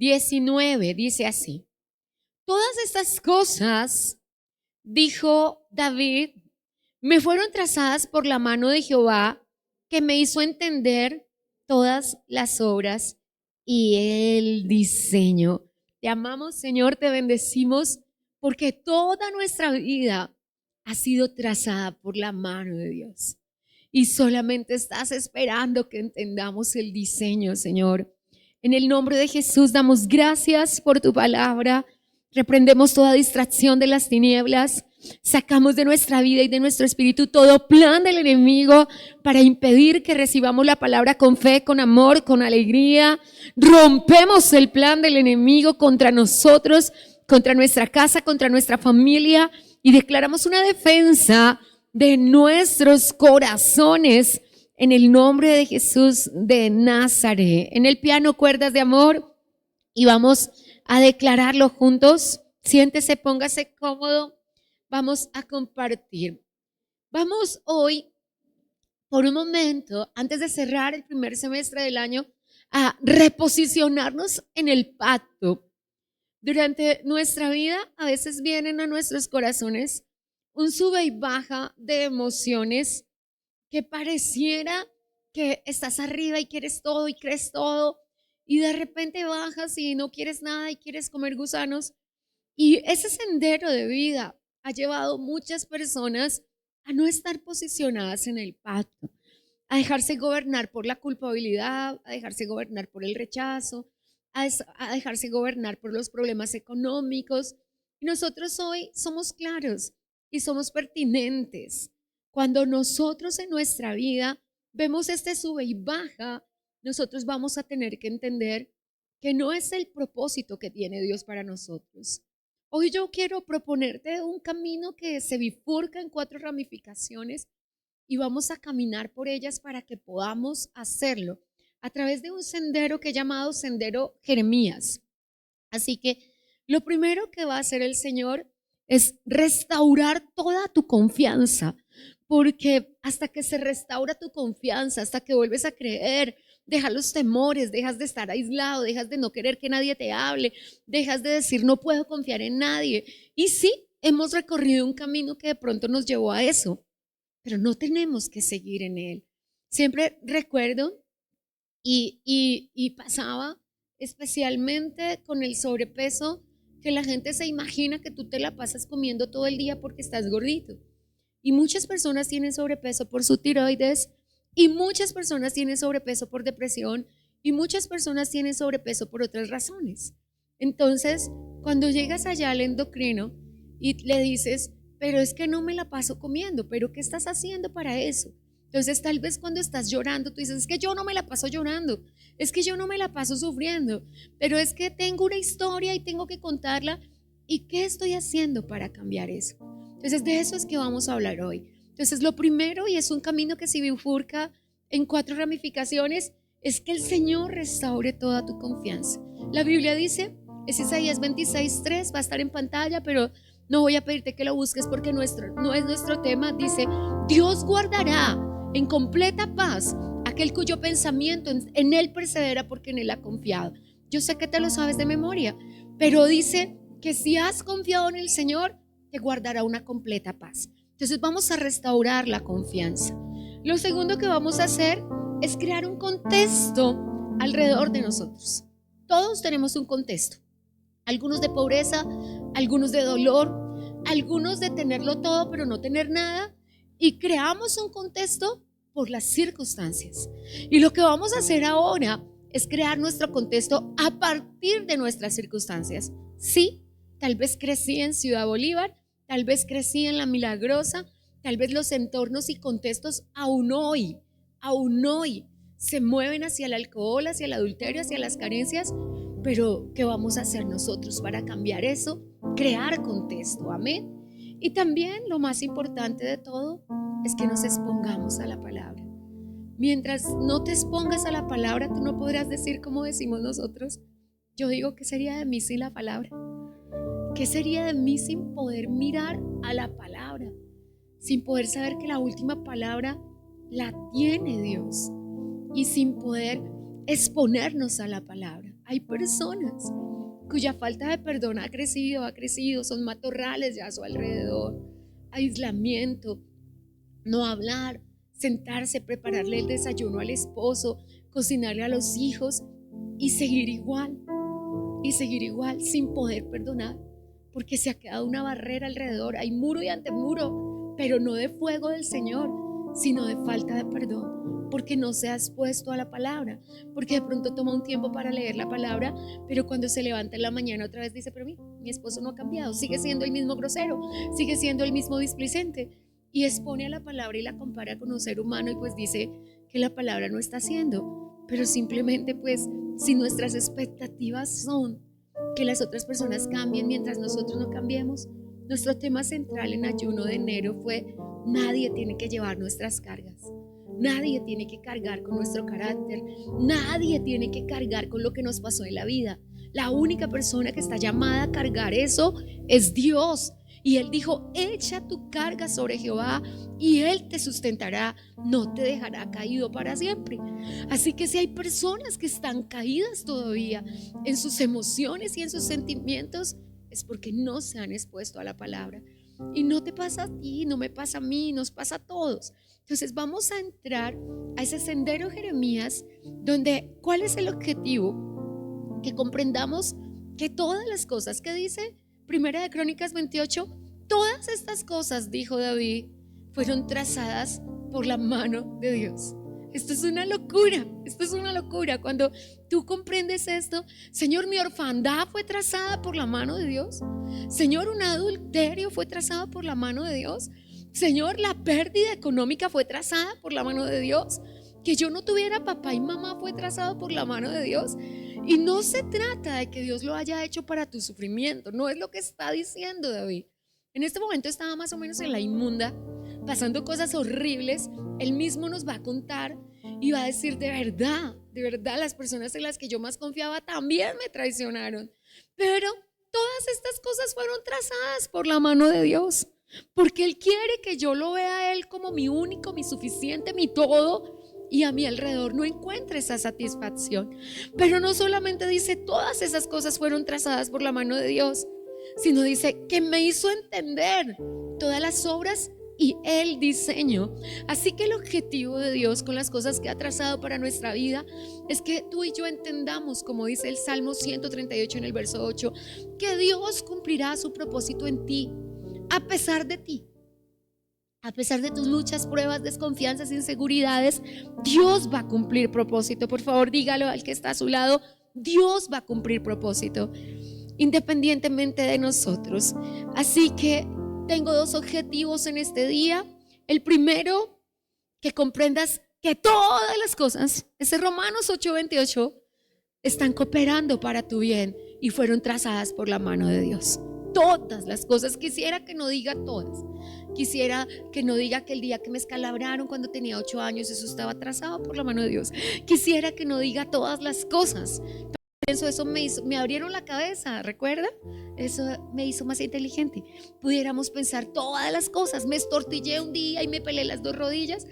19 dice así: todas estas cosas, dijo David, me fueron trazadas por la mano de Jehová, que me hizo entender todas las obras y el diseño. Te amamos, Señor, te bendecimos, porque toda nuestra vida ha sido trazada por la mano de Dios. Y solamente estás esperando que entendamos el diseño, Señor. En el nombre de Jesús damos gracias por tu palabra. Reprendemos toda distracción de las tinieblas. Sacamos de nuestra vida y de nuestro espíritu todo plan del enemigo para impedir que recibamos la palabra con fe, con amor, con alegría. Rompemos el plan del enemigo contra nosotros, contra nuestra casa, contra nuestra familia, y declaramos una defensa de nuestros corazones en el nombre de Jesús de Nazaret. En el piano, cuerdas de amor, y vamos a declararlo juntos. Siéntese, póngase cómodo. Vamos a compartir. Vamos hoy, por un momento, antes de cerrar el primer semestre del año, a reposicionarnos en el pacto. Durante nuestra vida, a veces vienen a nuestros corazones un sube y baja de emociones que pareciera que estás arriba y quieres todo y crees todo, y de repente bajas y no quieres nada y quieres comer gusanos. Y ese sendero de vida ha llevado muchas personas a no estar posicionadas en el pacto, a dejarse gobernar por la culpabilidad, a dejarse gobernar por el rechazo, a dejarse gobernar por los problemas económicos. Y nosotros hoy somos claros y somos pertinentes. Cuando nosotros en nuestra vida vemos este sube y baja, nosotros vamos a tener que entender que no es el propósito que tiene Dios para nosotros. Hoy yo quiero proponerte un camino que se bifurca en 4 ramificaciones, y vamos a caminar por ellas para que podamos hacerlo a través de un sendero que he llamado Sendero Jeremías. Así que lo primero que va a hacer el Señor es restaurar toda tu confianza, porque hasta que se restaura tu confianza, hasta que vuelves a creer, dejas los temores, dejas de estar aislado, dejas de no querer que nadie te hable, dejas de decir no puedo confiar en nadie. Y sí, hemos recorrido un camino que de pronto nos llevó a eso, pero no tenemos que seguir en él. Siempre recuerdo y pasaba especialmente con el sobrepeso, que la gente se imagina que tú te la pasas comiendo todo el día porque estás gordito. Y muchas personas tienen sobrepeso por su tiroides, y muchas personas tienen sobrepeso por depresión, y muchas personas tienen sobrepeso por otras razones. Entonces, cuando llegas allá al endocrino y le dices, pero es que no me la paso comiendo, pero ¿qué estás haciendo para eso? Entonces tal vez cuando estás llorando tú dices, es que yo no me la paso llorando, es que yo no me la paso sufriendo, pero es que tengo una historia y tengo que contarla. ¿Y qué estoy haciendo para cambiar eso? Entonces de eso es que vamos a hablar hoy. Entonces lo primero, y es un camino que se bifurca en 4 ramificaciones, es que el Señor restaure toda tu confianza. La Biblia dice, es Isaías 26:3, va a estar en pantalla, pero no voy a pedirte que lo busques porque no es nuestro tema. Dice, Dios guardará en completa paz aquel cuyo pensamiento en él persevera, porque en él ha confiado. Yo sé que te lo sabes de memoria, pero dice que si has confiado en el Señor, te guardará una completa paz. Entonces vamos a restaurar la confianza. Lo segundo que vamos a hacer es crear un contexto alrededor de nosotros. Todos tenemos un contexto. Algunos de pobreza, algunos de dolor, algunos de tenerlo todo pero no tener nada, y creamos un contexto por las circunstancias. Y lo que vamos a hacer ahora es crear nuestro contexto a partir de nuestras circunstancias. Sí, tal vez crecí en Ciudad Bolívar, tal vez crecí en La Milagrosa, tal vez los entornos y contextos aún hoy se mueven hacia el alcohol, hacia el adulterio, hacia las carencias. Pero ¿qué vamos a hacer nosotros para cambiar eso? Crear contexto, amén. Y también lo más importante de todo es que nos expongamos a la palabra. Mientras no te expongas a la palabra, tú no podrás decir como decimos nosotros. Yo digo, ¿qué sería de mí sin la palabra? ¿Qué sería de mí sin poder mirar a la palabra? Sin poder saber que la última palabra la tiene Dios, y sin poder exponernos a la palabra. Hay personas cuya falta de perdón ha crecido, son matorrales ya a su alrededor. Aislamiento, no hablar, sentarse, prepararle el desayuno al esposo, cocinarle a los hijos y seguir igual, sin poder perdonar, porque se ha quedado una barrera alrededor. Hay muro y antemuro, pero no de fuego del Señor, sino de falta de perdón, porque no se ha expuesto a la palabra, porque de pronto toma un tiempo para leer la palabra, pero cuando se levanta en la mañana otra vez dice, pero mi esposo no ha cambiado, sigue siendo el mismo grosero, sigue siendo el mismo displicente, y expone a la palabra y la compara con un ser humano y pues dice que la palabra no está haciendo, pero simplemente pues si nuestras expectativas son que las otras personas cambien mientras nosotros no cambiemos. Nuestro tema central en ayuno de enero fue: nadie tiene que llevar nuestras cargas, nadie tiene que cargar con nuestro carácter, nadie tiene que cargar con lo que nos pasó en la vida. La única persona que está llamada a cargar eso es Dios. Y Él dijo: echa tu carga sobre Jehová y Él te sustentará, no te dejará caído para siempre. Así que si hay personas que están caídas todavía en sus emociones y en sus sentimientos, es porque no se han expuesto a la palabra. Y no te pasa a ti, no me pasa a mí, nos pasa a todos. Entonces vamos a entrar a ese sendero Jeremías, donde ¿cuál es el objetivo? Que comprendamos que todas las cosas que dice Primera de Crónicas 28, todas estas cosas, dijo David, fueron trazadas por la mano de Dios. Esto es una locura. Cuando tú comprendes esto, Señor, mi orfandad fue trazada por la mano de Dios. Señor, un adulterio fue trazado por la mano de Dios. Señor, la pérdida económica fue trazada por la mano de Dios. Que yo no tuviera papá y mamá fue trazado por la mano de Dios. Y no se trata de que Dios lo haya hecho para tu sufrimiento, no es lo que está diciendo David. En este momento estaba más o menos en la inmunda, pasando cosas horribles. Él mismo nos va a contar y va a decir: de verdad, las personas en las que yo más confiaba también me traicionaron. Pero todas estas cosas fueron trazadas por la mano de Dios, porque Él quiere que yo lo vea a Él como mi único, mi suficiente, mi todo, y a mi alrededor no encuentre esa satisfacción. Pero no solamente dice todas esas cosas fueron trazadas por la mano de Dios, sino dice que me hizo entender todas las obras y el diseño. Así que el objetivo de Dios con las cosas que ha trazado para nuestra vida es que tú y yo entendamos, como dice el Salmo 138 en el verso 8, que Dios cumplirá su propósito en ti, a pesar de ti. A pesar de tus luchas, pruebas, desconfianzas, inseguridades, Dios va a cumplir propósito. Por favor, dígalo al que está a su lado: Dios va a cumplir propósito, independientemente de nosotros. Así que tengo dos objetivos en este día. El primero, que comprendas que todas las cosas, ese Romanos 8:28, están cooperando para tu bien y fueron trazadas por la mano de Dios. Todas las cosas. Quisiera que no diga todas. Quisiera que no diga que el día que me escalabraron cuando tenía 8 años, eso estaba trazado por la mano de Dios. Quisiera que no diga todas las cosas. Eso me abrieron la cabeza, ¿recuerda? Eso me hizo más inteligente. Pudiéramos pensar todas las cosas. Me estortillé un día y me pelé las 2 rodillas.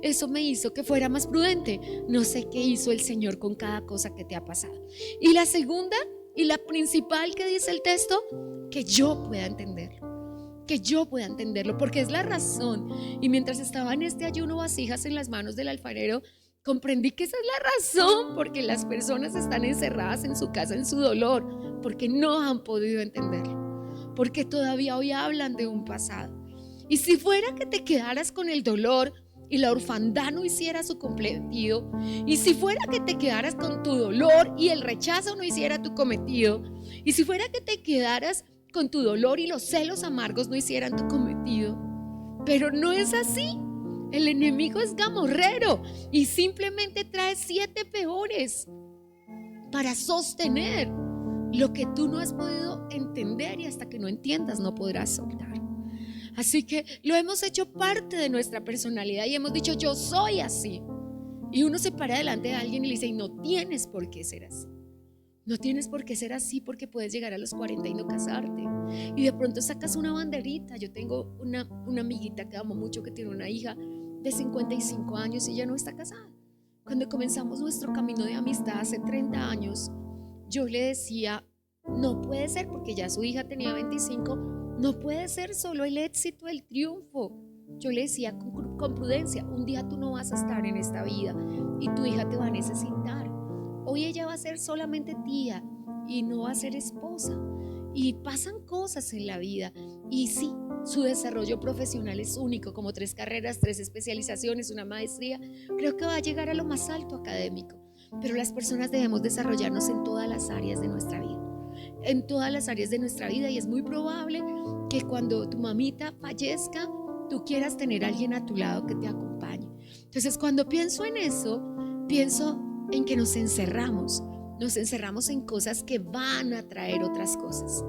Eso me hizo que fuera más prudente. No sé qué hizo el Señor con cada cosa que te ha pasado. Y la segunda y la principal que dice el texto, que yo pueda entenderlo, porque es la razón. Y mientras estaba en este ayuno vasijas en las manos del alfarero, comprendí que esa es la razón porque las personas están encerradas en su casa en su dolor, porque no han podido entenderlo, porque todavía hoy hablan de un pasado. Y si fuera que te quedaras con el dolor y la orfandad no hiciera su cometido, y si fuera que te quedaras con tu dolor y el rechazo no hiciera tu cometido, y si fuera que te quedaras con tu dolor y los celos amargos no hicieran tu cometido, pero no es así. El enemigo es gamorrero y simplemente trae 7 peores para sostener lo que tú no has podido entender, y hasta que no entiendas no podrás soltar. Así que lo hemos hecho parte de nuestra personalidad y hemos dicho: yo soy así. Y uno se para delante de alguien y le dice: y no tienes por qué ser así. No tienes por qué ser así, porque puedes llegar a los 40 y no casarte. Y de pronto sacas una banderita. Yo tengo una amiguita que amo mucho, que tiene una hija de 55 años y ya no está casada. Cuando comenzamos nuestro camino de amistad hace 30 años, yo le decía, no puede ser, porque ya su hija tenía 25, no puede ser solo el éxito, el triunfo. Yo le decía con prudencia, un día tú no vas a estar en esta vida y tu hija te va a necesitar. Hoy ella va a ser solamente tía y no va a ser esposa. Y pasan cosas en la vida. Y sí, su desarrollo profesional es único, como 3 carreras, 3 especializaciones, una maestría. Creo que va a llegar a lo más alto académico. Pero las personas debemos desarrollarnos en todas las áreas de nuestra vida. En todas las áreas de nuestra vida. Y es muy probable que cuando tu mamita fallezca, tú quieras tener a alguien a tu lado que te acompañe. Entonces, cuando pienso en eso, pienso en que nos encerramos en cosas que van a traer otras cosas.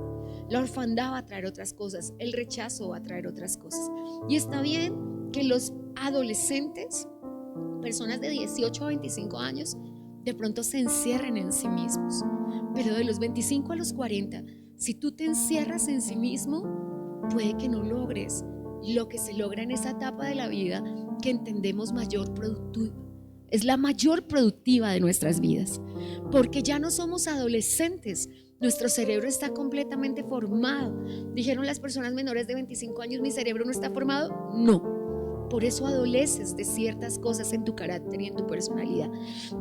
La orfandad va a traer otras cosas, el rechazo va a traer otras cosas. Y está bien que los adolescentes, personas de 18 a 25 años, de pronto se encierren en sí mismos. Pero de los 25 a los 40, si tú te encierras en sí mismo, puede que no logres lo que se logra en esa etapa de la vida que entendemos mayor productividad. Es la mayor productiva de nuestras vidas, porque ya no somos adolescentes, nuestro cerebro está completamente formado. Dijeron las personas menores de 25 años, ¿mi cerebro no está formado? No, por eso adoleces de ciertas cosas en tu carácter y en tu personalidad.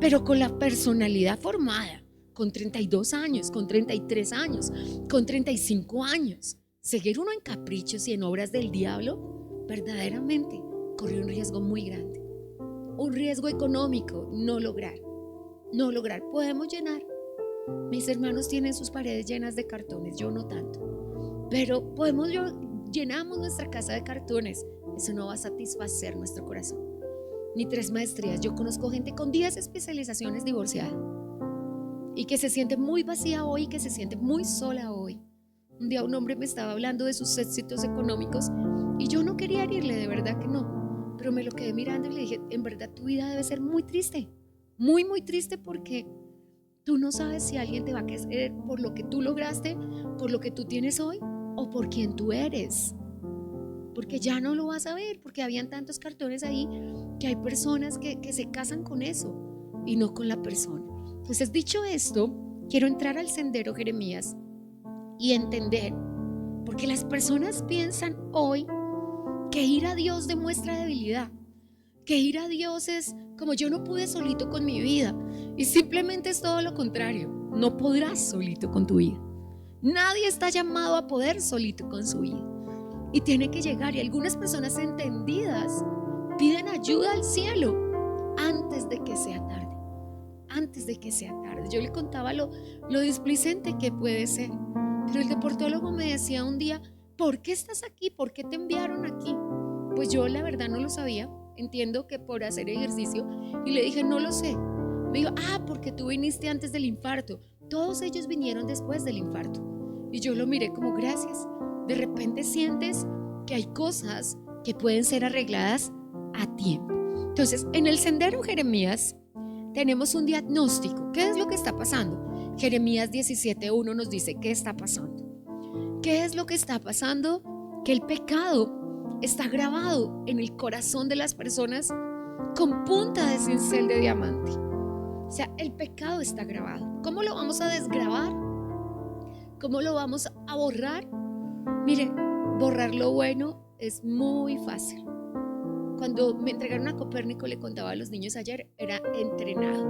Pero con la personalidad formada, con 32 años, con 33 años, con 35 años, seguir uno en caprichos y en obras del diablo, verdaderamente corre un riesgo muy grande. Un riesgo económico, no lograr. Podemos llenar. Mis hermanos tienen sus paredes llenas de cartones, yo no tanto. Pero llenamos nuestra casa de cartones. Eso no va a satisfacer nuestro corazón. Ni 3 maestrías. Yo conozco gente con 10 especializaciones divorciada y que se siente muy vacía hoy, que se siente muy sola hoy. Un día un hombre me estaba hablando de sus éxitos económicos y yo no quería herirle, de verdad que no. Pero me lo quedé mirando y le dije, en verdad tu vida debe ser muy triste, muy, muy triste, porque tú no sabes si alguien te va a querer por lo que tú lograste, por lo que tú tienes hoy o por quien tú eres. Porque ya no lo vas a ver, porque habían tantos cartones ahí que hay personas que se casan con eso y no con la persona. Entonces, dicho esto, quiero entrar al sendero Jeremías y entender, porque las personas piensan hoy que ir a Dios demuestra debilidad, que ir a Dios es como yo no pude solito con mi vida, y simplemente es todo lo contrario. No podrás solito con tu vida. Nadie está llamado a poder solito con su vida y tiene que llegar, y algunas personas entendidas piden ayuda al cielo antes de que sea tarde. Yo le contaba lo displicente que puede ser, pero el deportólogo me decía un día, ¿por qué estás aquí? ¿Por qué te enviaron aquí? Pues yo la verdad no lo sabía. Entiendo que por hacer ejercicio. Y le dije, no lo sé. Me dijo, porque tú viniste antes del infarto. Todos ellos vinieron después del infarto. Y yo lo miré como, gracias. De repente sientes que hay cosas que pueden ser arregladas a tiempo. Entonces, en el sendero Jeremías tenemos un diagnóstico. ¿Qué es lo que está pasando? Jeremías 17:1 nos dice qué está pasando. ¿Qué es lo que está pasando? Que el pecado está grabado en el corazón de las personas con punta de cincel de diamante. O sea, el pecado está grabado. ¿Cómo lo vamos a desgravar? ¿Cómo lo vamos a borrar? Mire, borrar lo bueno es muy fácil. Cuando me entregaron a Copérnico, le contaba a los niños ayer, era entrenado.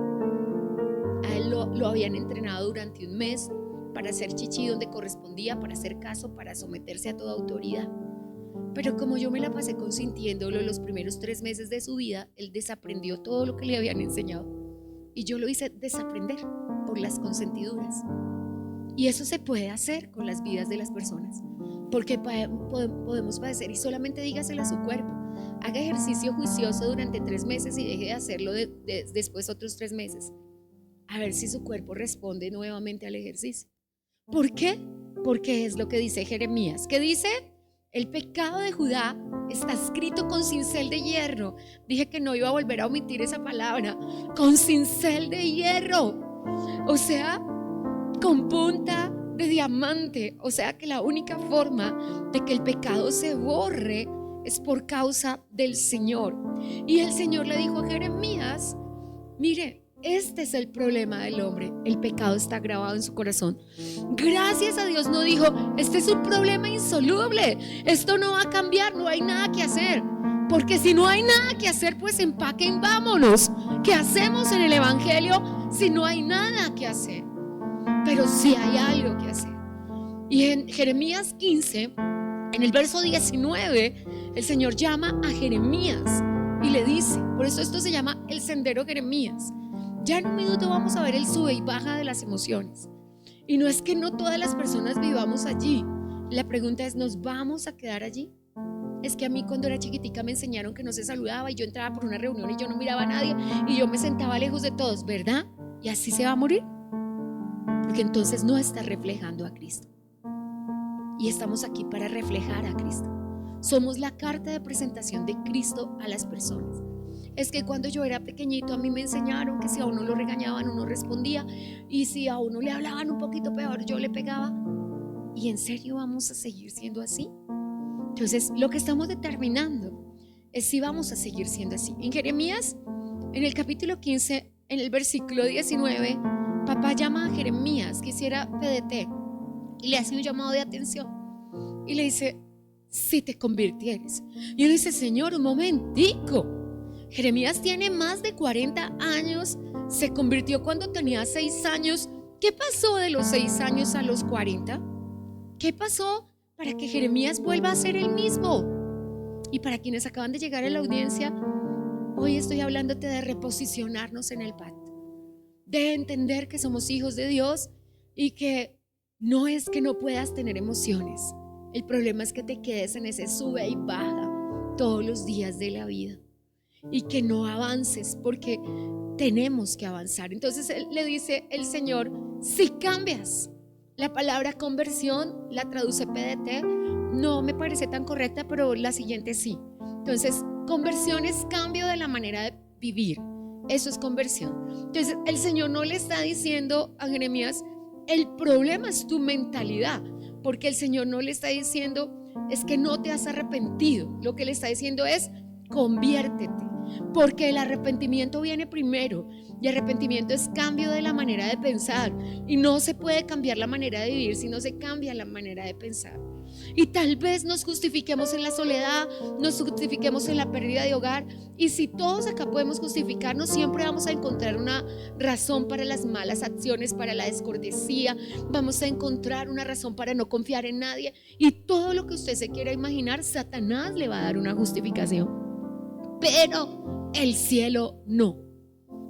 A él lo habían entrenado durante un mes para hacer chichi donde correspondía, para hacer caso, para someterse a toda autoridad. Pero como yo me la pasé consintiéndolo los primeros 3 meses de su vida, él desaprendió todo lo que le habían enseñado. Y yo lo hice desaprender por las consentiduras. Y eso se puede hacer con las vidas de las personas, porque podemos padecer, y solamente dígaselo a su cuerpo. Haga ejercicio juicioso durante 3 meses y deje de hacerlo después otros 3 meses. A ver si su cuerpo responde nuevamente al ejercicio. ¿Por qué? Porque es lo que dice Jeremías. ¿Qué dice? El pecado de Judá está escrito con cincel de hierro. Dije que no iba a volver a omitir esa palabra. Con cincel de hierro. O sea, con punta de diamante. O sea que la única forma de que el pecado se borre es por causa del Señor. Y el Señor le dijo a Jeremías, mire, Este es el problema del hombre. El pecado está grabado en su corazón. Gracias a Dios no dijo, este es un problema insoluble, esto no va a cambiar, no hay nada que hacer. Porque si no hay nada que hacer, pues empaquen, vámonos. ¿Qué hacemos en el evangelio si no hay nada que hacer? Pero sí hay algo que hacer. Y en Jeremías 15, en el verso 19, el Señor llama a Jeremías y le dice, por eso esto se llama el sendero Jeremías. Ya en un minuto vamos a ver el sube y baja de las emociones. Y no es que no todas las personas vivamos allí. La pregunta es, ¿nos vamos a quedar allí? Es que a mí cuando era chiquitica me enseñaron que no se saludaba y yo entraba por una reunión y yo no miraba a nadie y yo me sentaba lejos de todos, ¿verdad? Y así se va a morir. Porque entonces no está reflejando a Cristo. Y estamos aquí para reflejar a Cristo. Somos la carta de presentación de Cristo a las personas. Es que cuando yo era pequeñito a mí me enseñaron que si a uno lo regañaban uno respondía y si a uno le hablaban un poquito peor yo le pegaba. ¿Y en serio vamos a seguir siendo así? Entonces lo que estamos determinando es si vamos a seguir siendo así. En Jeremías, en el capítulo 15, en el versículo 19, papá llama a Jeremías, que hiciera PDT, y le hace un llamado de atención y le dice, si te convirtieres. Y él dice, Señor, un momentico, Jeremías tiene más de 40 años, se convirtió cuando tenía 6 años. ¿Qué pasó de los 6 años a los 40? ¿Qué pasó para que Jeremías vuelva a ser el mismo? Y para quienes acaban de llegar a la audiencia, hoy estoy hablándote de reposicionarnos en el pacto, de entender que somos hijos de Dios y que no es que no puedas tener emociones. El problema es que te quedes en ese sube y baja todos los días de la vida y que no avances, porque tenemos que avanzar. Entonces le dice el Señor, si cambias. La palabra conversión la traduce PDT, no me parece tan correcta, pero la siguiente sí. Entonces conversión es cambio de la manera de vivir, eso es conversión. Entonces el Señor no le está diciendo a Jeremías, el problema es tu mentalidad, porque el Señor no le está diciendo es que no te has arrepentido. Lo que le está diciendo es conviértete, porque el arrepentimiento viene primero, y arrepentimiento es cambio de la manera de pensar, y no se puede cambiar la manera de vivir si no se cambia la manera de pensar. Y tal vez nos justifiquemos en la soledad, nos justifiquemos en la pérdida de hogar, y si todos acá podemos justificarnos, siempre vamos a encontrar una razón para las malas acciones, para la descortesía, vamos a encontrar una razón para no confiar en nadie, y todo lo que usted se quiera imaginar, Satanás le va a dar una justificación, pero el cielo no.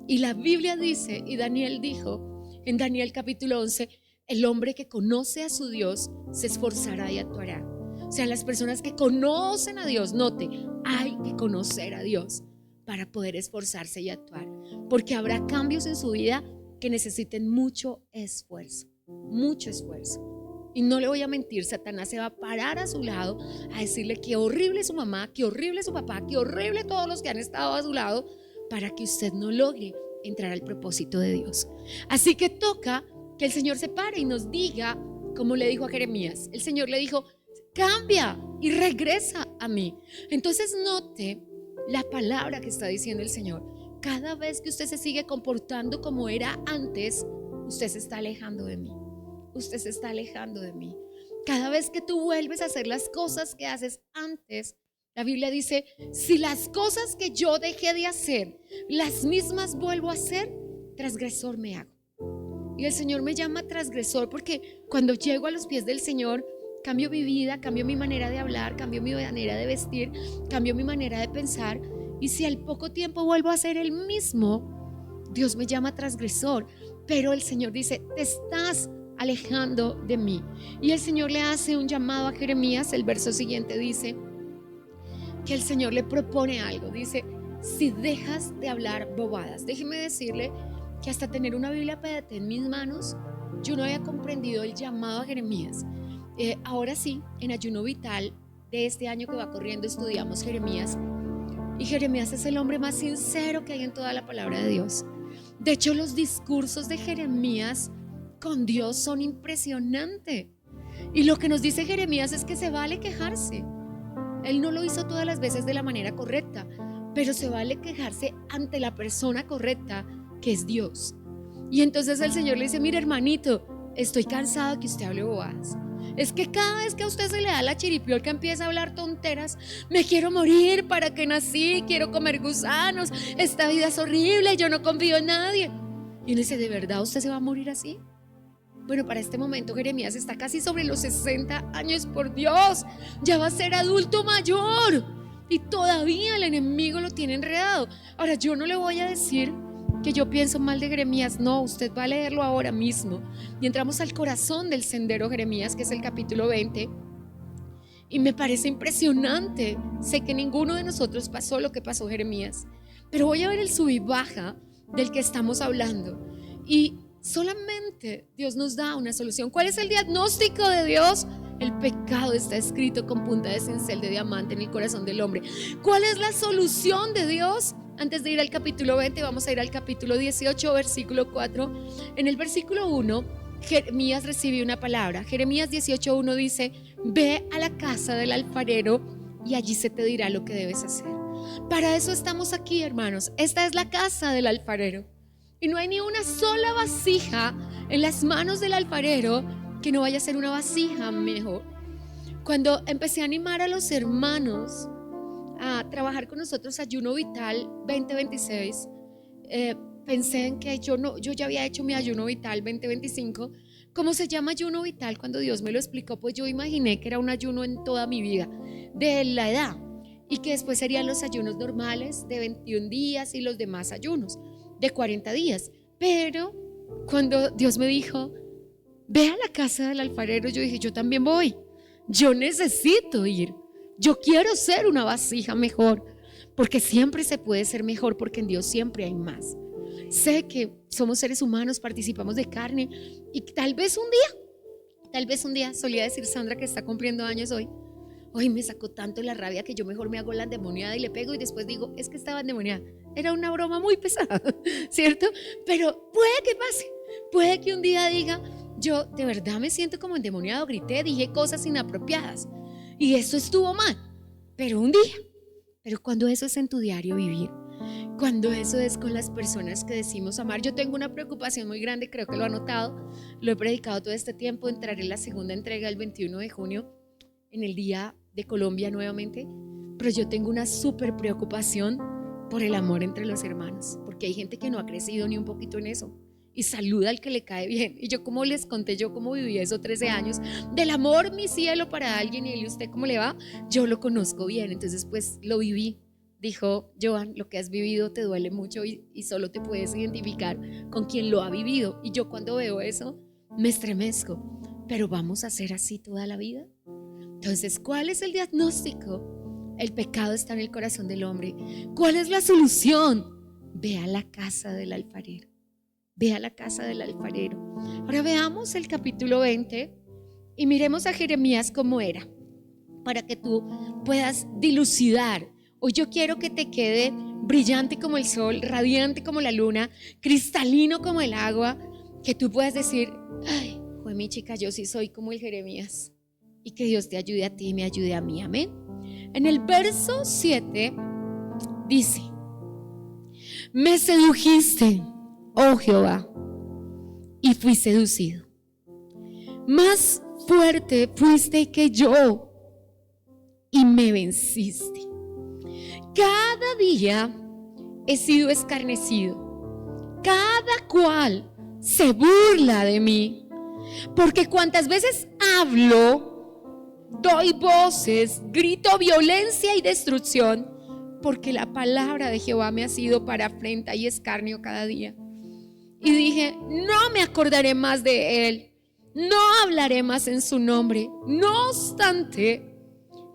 Y la Biblia dice, y Daniel dijo en Daniel capítulo 11, el hombre que conoce a su Dios se esforzará y actuará. O sea, las personas que conocen a Dios, note, hay que conocer a Dios para poder esforzarse y actuar, porque habrá cambios en su vida que necesiten mucho esfuerzo, mucho esfuerzo. Y no le voy a mentir, Satanás se va a parar a su lado a decirle que horrible su mamá, que horrible su papá, que horrible todos los que han estado a su lado, para que usted no logre entrar al propósito de Dios. Así que toca que el Señor se pare y nos diga, como le dijo a Jeremías. El Señor le dijo, cambia y regresa a mí. Entonces note la palabra que está diciendo el Señor. Cada vez que usted se sigue comportando como era antes, usted se está alejando de mí. Usted se está alejando de mí. Cada vez que tú vuelves a hacer las cosas que haces antes, la Biblia dice, si las cosas que yo dejé de hacer, las mismas vuelvo a hacer, transgresor me hago. Y el Señor me llama transgresor porque cuando llego a los pies del Señor, cambio mi vida, cambio mi manera de hablar, cambio mi manera de vestir, cambio mi manera de pensar. Y si al poco tiempo vuelvo a ser el mismo, Dios me llama transgresor. Pero el Señor dice, te estás alejando de mí. Y el Señor le hace un llamado a Jeremías. El verso siguiente dice que el Señor le propone algo. Dice, si dejas de hablar bobadas. Déjeme decirle que hasta tener una Biblia PDT en mis manos, yo no había comprendido el llamado a Jeremías. Ahora sí, en Ayuno Vital de este año que va corriendo, estudiamos Jeremías. Y Jeremías es el hombre más sincero que hay en toda la palabra de Dios. De hecho, los discursos de Jeremías con Dios son impresionantes. Y lo que nos dice Jeremías es que se vale quejarse. Él no lo hizo todas las veces de la manera correcta, pero se vale quejarse ante la persona correcta, que es Dios. Y entonces el Señor le dice: mire, hermanito, estoy cansado de que usted hable bobadas. Es que cada vez que a usted se le da la chiripiorca empieza a hablar tonteras. Me quiero morir, ¿para qué nací? Quiero comer gusanos, esta vida es horrible, yo no confío en nadie. Y uno dice: ¿de verdad usted se va a morir así? Bueno, para este momento Jeremías está casi sobre los 60 años, por Dios, ya va a ser adulto mayor y todavía el enemigo lo tiene enredado. Ahora, yo no le voy a decir que yo pienso mal de Jeremías, no, usted va a leerlo ahora mismo y entramos al corazón del sendero Jeremías, que es el capítulo 20, y me parece impresionante. Sé que ninguno de nosotros pasó lo que pasó Jeremías, pero voy a ver el sub y baja del que estamos hablando, y solamente Dios nos da una solución. ¿Cuál es el diagnóstico de Dios? El pecado está escrito con punta de cincel de diamante en el corazón del hombre. ¿Cuál es la solución de Dios? Antes de ir al capítulo 20, vamos a ir al capítulo 18, versículo 4. En el versículo 1, Jeremías recibe una palabra. Jeremías 18:1 dice: ve a la casa del alfarero y allí se te dirá lo que debes hacer. Para eso estamos aquí, hermanos. Esta es la casa del alfarero. Y no hay ni una sola vasija en las manos del alfarero que no vaya a ser una vasija mejor. Cuando empecé a animar a los hermanos a trabajar con nosotros Ayuno Vital 2026, pensé en que yo ya había hecho mi Ayuno Vital 2025. ¿Cómo se llama Ayuno Vital? Cuando Dios me lo explicó, pues yo imaginé que era un ayuno en toda mi vida, de la edad, y que después serían los ayunos normales de 21 días y los demás ayunos de 40 días. Pero cuando Dios me dijo: ve a la casa del alfarero, yo dije: yo también voy, yo necesito ir, yo quiero ser una vasija mejor, porque siempre se puede ser mejor, porque en Dios siempre hay más. Sé que somos seres humanos, participamos de carne, y tal vez un día, solía decir Sandra, que está cumpliendo años hoy me sacó tanto la rabia que yo mejor me hago la endemoniada y le pego, y después digo: es que estaba endemoniada, era una broma muy pesada, ¿cierto? Pero puede que pase, puede que un día diga: yo de verdad me siento como endemoniado, grité, dije cosas inapropiadas y eso estuvo mal. Pero un día, pero cuando eso es en tu diario vivir, cuando eso es con las personas que decimos amar. Yo tengo una preocupación muy grande, creo que lo ha notado, lo he predicado todo este tiempo. Entraré en la segunda entrega el 21 de junio, en el Día de Colombia nuevamente, pero yo tengo una súper preocupación por el amor entre los hermanos, porque hay gente que no ha crecido ni un poquito en eso y saluda al que le cae bien. Y yo, como les conté yo cómo viví eso 13 años del amor, mi cielo, para alguien, y usted cómo le va, yo lo conozco bien, entonces pues lo viví. Dijo Joan: lo que has vivido te duele mucho y solo te puedes identificar con quien lo ha vivido. Y yo, cuando veo eso, me estremezco. Pero ¿vamos a ser así toda la vida? Entonces, ¿cuál es el diagnóstico? El pecado está en el corazón del hombre. ¿Cuál es la solución? Ve a la casa del alfarero. Ve a la casa del alfarero. Ahora veamos el capítulo 20 y miremos a Jeremías cómo era, para que tú puedas dilucidar. Hoy yo quiero que te quede brillante como el sol, radiante como la luna, cristalino como el agua, que tú puedas decir: ay, fue mi chica, yo sí soy como el Jeremías. Y que Dios te ayude a ti y me ayude a mí, amén. En el verso 7 dice: me sedujiste, oh Jehová, y fui seducido. Más fuerte fuiste que yo y me venciste. Cada día he sido escarnecido, cada cual se burla de mí, porque cuantas veces hablo, doy voces, grito violencia y destrucción, porque la palabra de Jehová me ha sido para afrenta y escarnio cada día. Y dije: no me acordaré más de él, no hablaré más en su nombre. No obstante,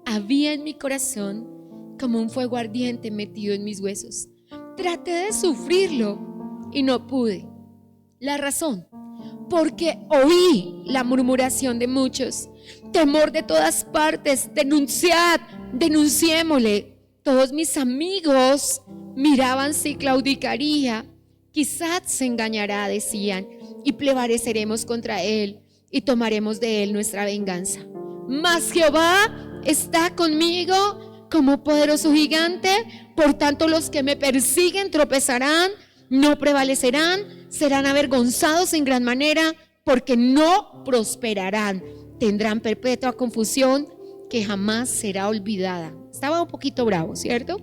había en mi corazón como un fuego ardiente metido en mis huesos. Traté de sufrirlo y no pude. La razón: porque oí la murmuración de muchos, temor de todas partes. Denunciémosle. Todos mis amigos miraban si claudicaría. Quizás se engañará, decían, y prevaleceremos contra él y tomaremos de él nuestra venganza. Mas Jehová está conmigo como poderoso gigante, por tanto los que me persiguen tropezarán, no prevalecerán, serán avergonzados en gran manera, porque no prosperarán. Tendrán perpetua confusión que jamás será olvidada. Estaba un poquito bravo, ¿cierto?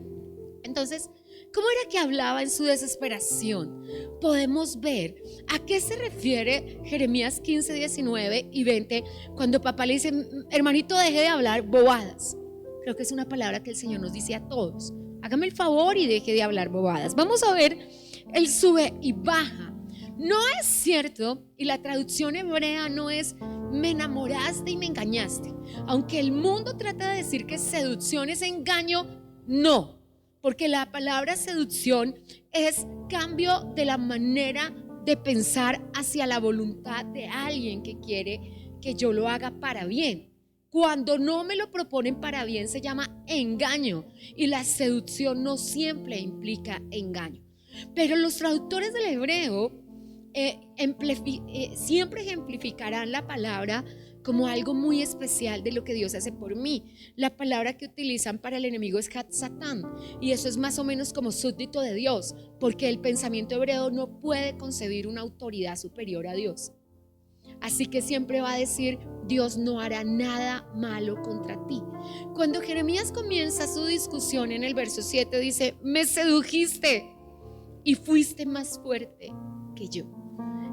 Entonces, ¿cómo era que hablaba en su desesperación? Podemos ver a qué se refiere Jeremías 15, 19 y 20 cuando papá le dice: hermanito, deje de hablar bobadas. Creo que es una palabra que el Señor nos dice a todos: hágame el favor y deje de hablar bobadas. Vamos a ver el sube y baja. No es cierto, y la traducción hebrea no es me enamoraste y me engañaste. Aunque el mundo trata de decir que seducción es engaño, no. Porque la palabra seducción es cambio de la manera de pensar hacia la voluntad de alguien que quiere que yo lo haga para bien. Cuando no me lo proponen para bien se llama engaño, y la seducción no siempre implica engaño. Pero los traductores del hebreo siempre ejemplificarán la palabra como algo muy especial de lo que Dios hace por mí. La palabra que utilizan para el enemigo es Satán, y eso es más o menos como súbdito de Dios, porque el pensamiento hebreo no puede concebir una autoridad superior a Dios. Así que siempre va a decir: Dios no hará nada malo contra ti. Cuando Jeremías comienza su discusión en el verso 7, dice: me sedujiste y fuiste más fuerte que yo.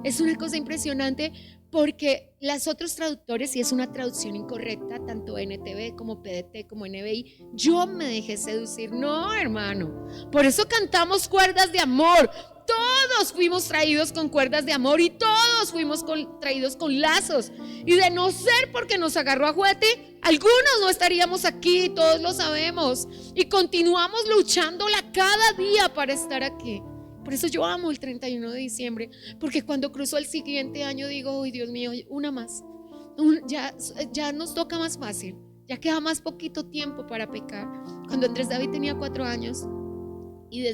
Es una cosa impresionante, porque los otros traductores, y es una traducción incorrecta, tanto NTV como PDT como NBI, yo me dejé seducir. No, hermano, por eso cantamos cuerdas de amor. Todos fuimos traídos con cuerdas de amor, y todos fuimos traídos con lazos, y de no ser porque nos agarró a juguete, algunos no estaríamos aquí, todos lo sabemos, y continuamos luchándola cada día para estar aquí. Por eso yo amo el 31 de diciembre, porque cuando cruzo el siguiente año digo: uy, Dios mío, una más. Ya nos toca más fácil, ya queda más poquito tiempo para pecar. Cuando Andrés David tenía 4 años, y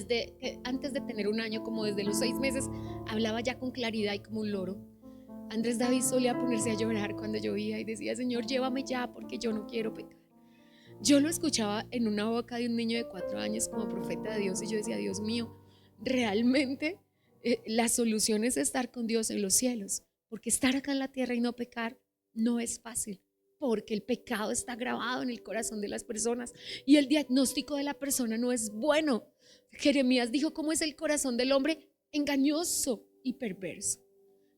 antes de tener un año, como desde los 6 meses, hablaba ya con claridad y como un loro. Andrés David solía ponerse a llorar cuando llovía y decía: Señor, llévame ya, porque yo no quiero pecar. Yo lo escuchaba en una boca de un niño de 4 años como profeta de Dios, y yo decía: Dios mío, realmente la solución es estar con Dios en los cielos, porque estar acá en la tierra y no pecar no es fácil, porque el pecado está grabado en el corazón de las personas, y el diagnóstico de la persona no es bueno. Jeremías dijo: ¿cómo es el corazón del hombre? Engañoso y perverso.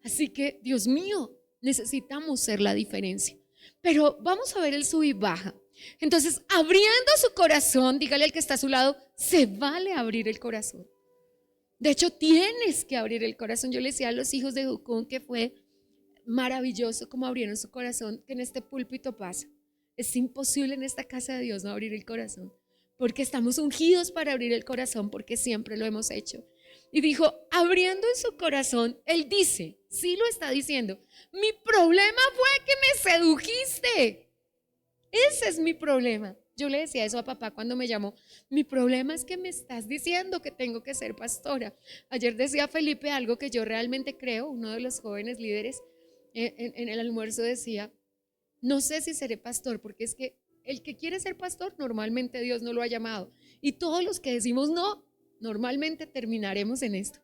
Así que, Dios mío, necesitamos ser la diferencia. Pero vamos a ver el sub y baja. Entonces, abriendo su corazón, dígale al que está a su lado: se vale abrir el corazón. De hecho, tienes que abrir el corazón. Yo le decía a los hijos de Jucún que fue maravilloso como abrieron su corazón, que en este púlpito pasa. Es imposible en esta casa de Dios no abrir el corazón, porque estamos ungidos para abrir el corazón, porque siempre lo hemos hecho. Y dijo, abriendo en su corazón, él dice, sí lo está diciendo: mi problema fue que me sedujiste. Ese es mi problema. Yo le decía eso a papá cuando me llamó: mi problema es que me estás diciendo que tengo que ser pastora. Ayer decía Felipe algo que yo realmente creo, uno de los jóvenes líderes, en el almuerzo decía: no sé si seré pastor, porque es que el que quiere ser pastor normalmente Dios no lo ha llamado, y todos los que decimos no, normalmente terminaremos en esto.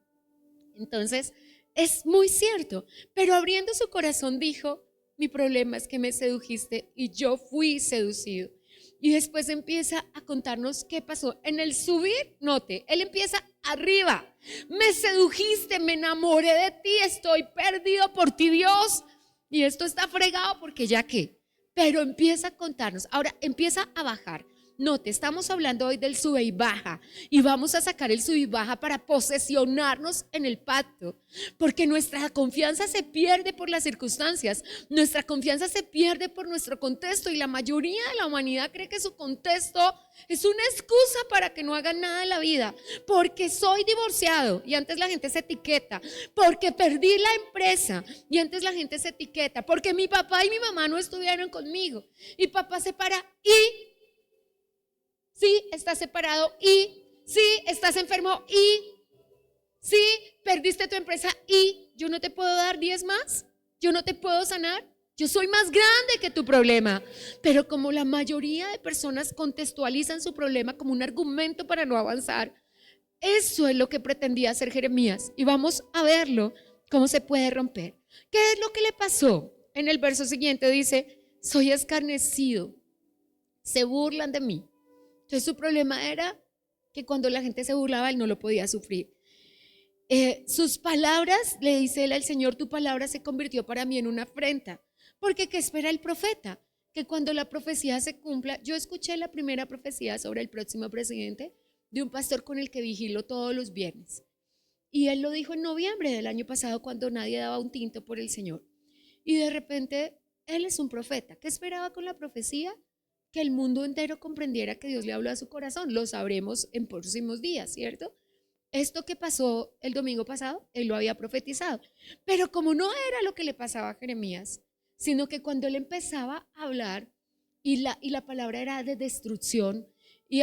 Entonces es muy cierto, pero abriendo su corazón dijo: mi problema es que me sedujiste y yo fui seducido. Y después empieza a contarnos qué pasó. En el subir, note, él empieza arriba: me sedujiste, me enamoré de ti, estoy perdido por ti, Dios, y esto está fregado porque ya que. Pero empieza a contarnos. Ahora empieza a bajar. Note, estamos hablando hoy del sube y baja, y vamos a sacar el sube y baja para posesionarnos en el pacto, porque nuestra confianza se pierde por las circunstancias, nuestra confianza se pierde por nuestro contexto, y la mayoría de la humanidad cree que su contexto es una excusa para que no hagan nada en la vida. Porque soy divorciado, y antes la gente se etiqueta; porque perdí la empresa, y antes la gente se etiqueta; porque mi papá y mi mamá no estuvieron conmigo, y papá se para y sí, estás separado, y sí, estás enfermo, y sí, perdiste tu empresa, y yo no te puedo dar 10 más, yo no te puedo sanar, yo soy más grande que tu problema. Pero como la mayoría de personas contextualizan su problema como un argumento para no avanzar, Eso es lo que pretendía hacer Jeremías y vamos a verlo, cómo se puede romper. ¿Qué es lo que le pasó? En el verso siguiente dice, soy escarnecido, se burlan de mí. Entonces su problema era que cuando la gente se burlaba, él no lo podía sufrir. Sus palabras, le dice él al Señor, tu palabra se convirtió para mí en una afrenta. Porque ¿qué espera el profeta? Que cuando la profecía se cumpla, yo escuché la primera profecía sobre el próximo presidente de un pastor con el que vigilo todos los viernes. Y él lo dijo en noviembre del año pasado cuando nadie daba un tinto por el Señor. Y de repente, él es un profeta. ¿Qué esperaba con la profecía? Que el mundo entero comprendiera que Dios le habló a su corazón. Lo sabremos en próximos días, ¿cierto? Esto que pasó el domingo pasado, él lo había profetizado. Pero como no era lo que le pasaba a Jeremías, sino que cuando él empezaba a hablar y la palabra era de destrucción, y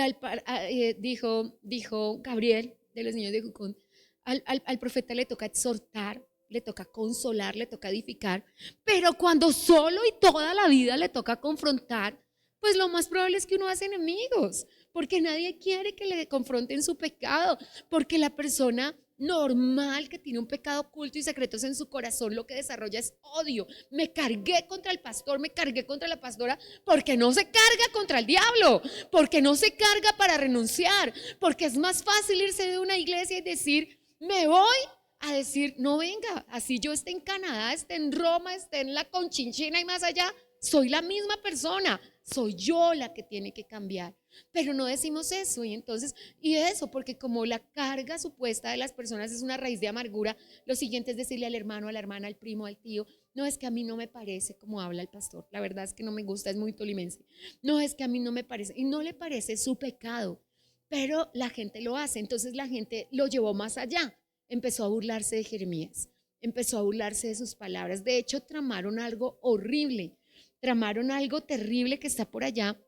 dijo Gabriel de los niños de Jucón, al profeta le toca exhortar, le toca consolar, le toca edificar, pero cuando solo y toda la vida le toca confrontar, pues lo más probable es que uno hace enemigos, porque nadie quiere que le confronten su pecado, porque la persona normal que tiene un pecado oculto y secretos en su corazón lo que desarrolla es odio. Me cargué contra el pastor, me cargué contra la pastora, porque no se carga contra el diablo, porque no se carga para renunciar, porque es más fácil irse de una iglesia y decir, me voy, a decir, no venga, así yo esté en Canadá, esté en Roma, esté en la Conchinchina y más allá, soy la misma persona, soy yo la que tiene que cambiar. Pero no decimos eso y eso porque como la carga supuesta de las personas es una raíz de amargura, lo siguiente es decirle al hermano, a la hermana, al primo, al tío, no es que a mí no me parece como habla el pastor, la verdad es que no me gusta, es muy tolimense, no es que a mí no me parece, y no le parece su pecado, pero la gente lo hace, entonces la gente lo llevó más allá, empezó a burlarse de Jeremías, empezó a burlarse de sus palabras, de hecho tramaron algo horrible, tramaron algo terrible que está por allá,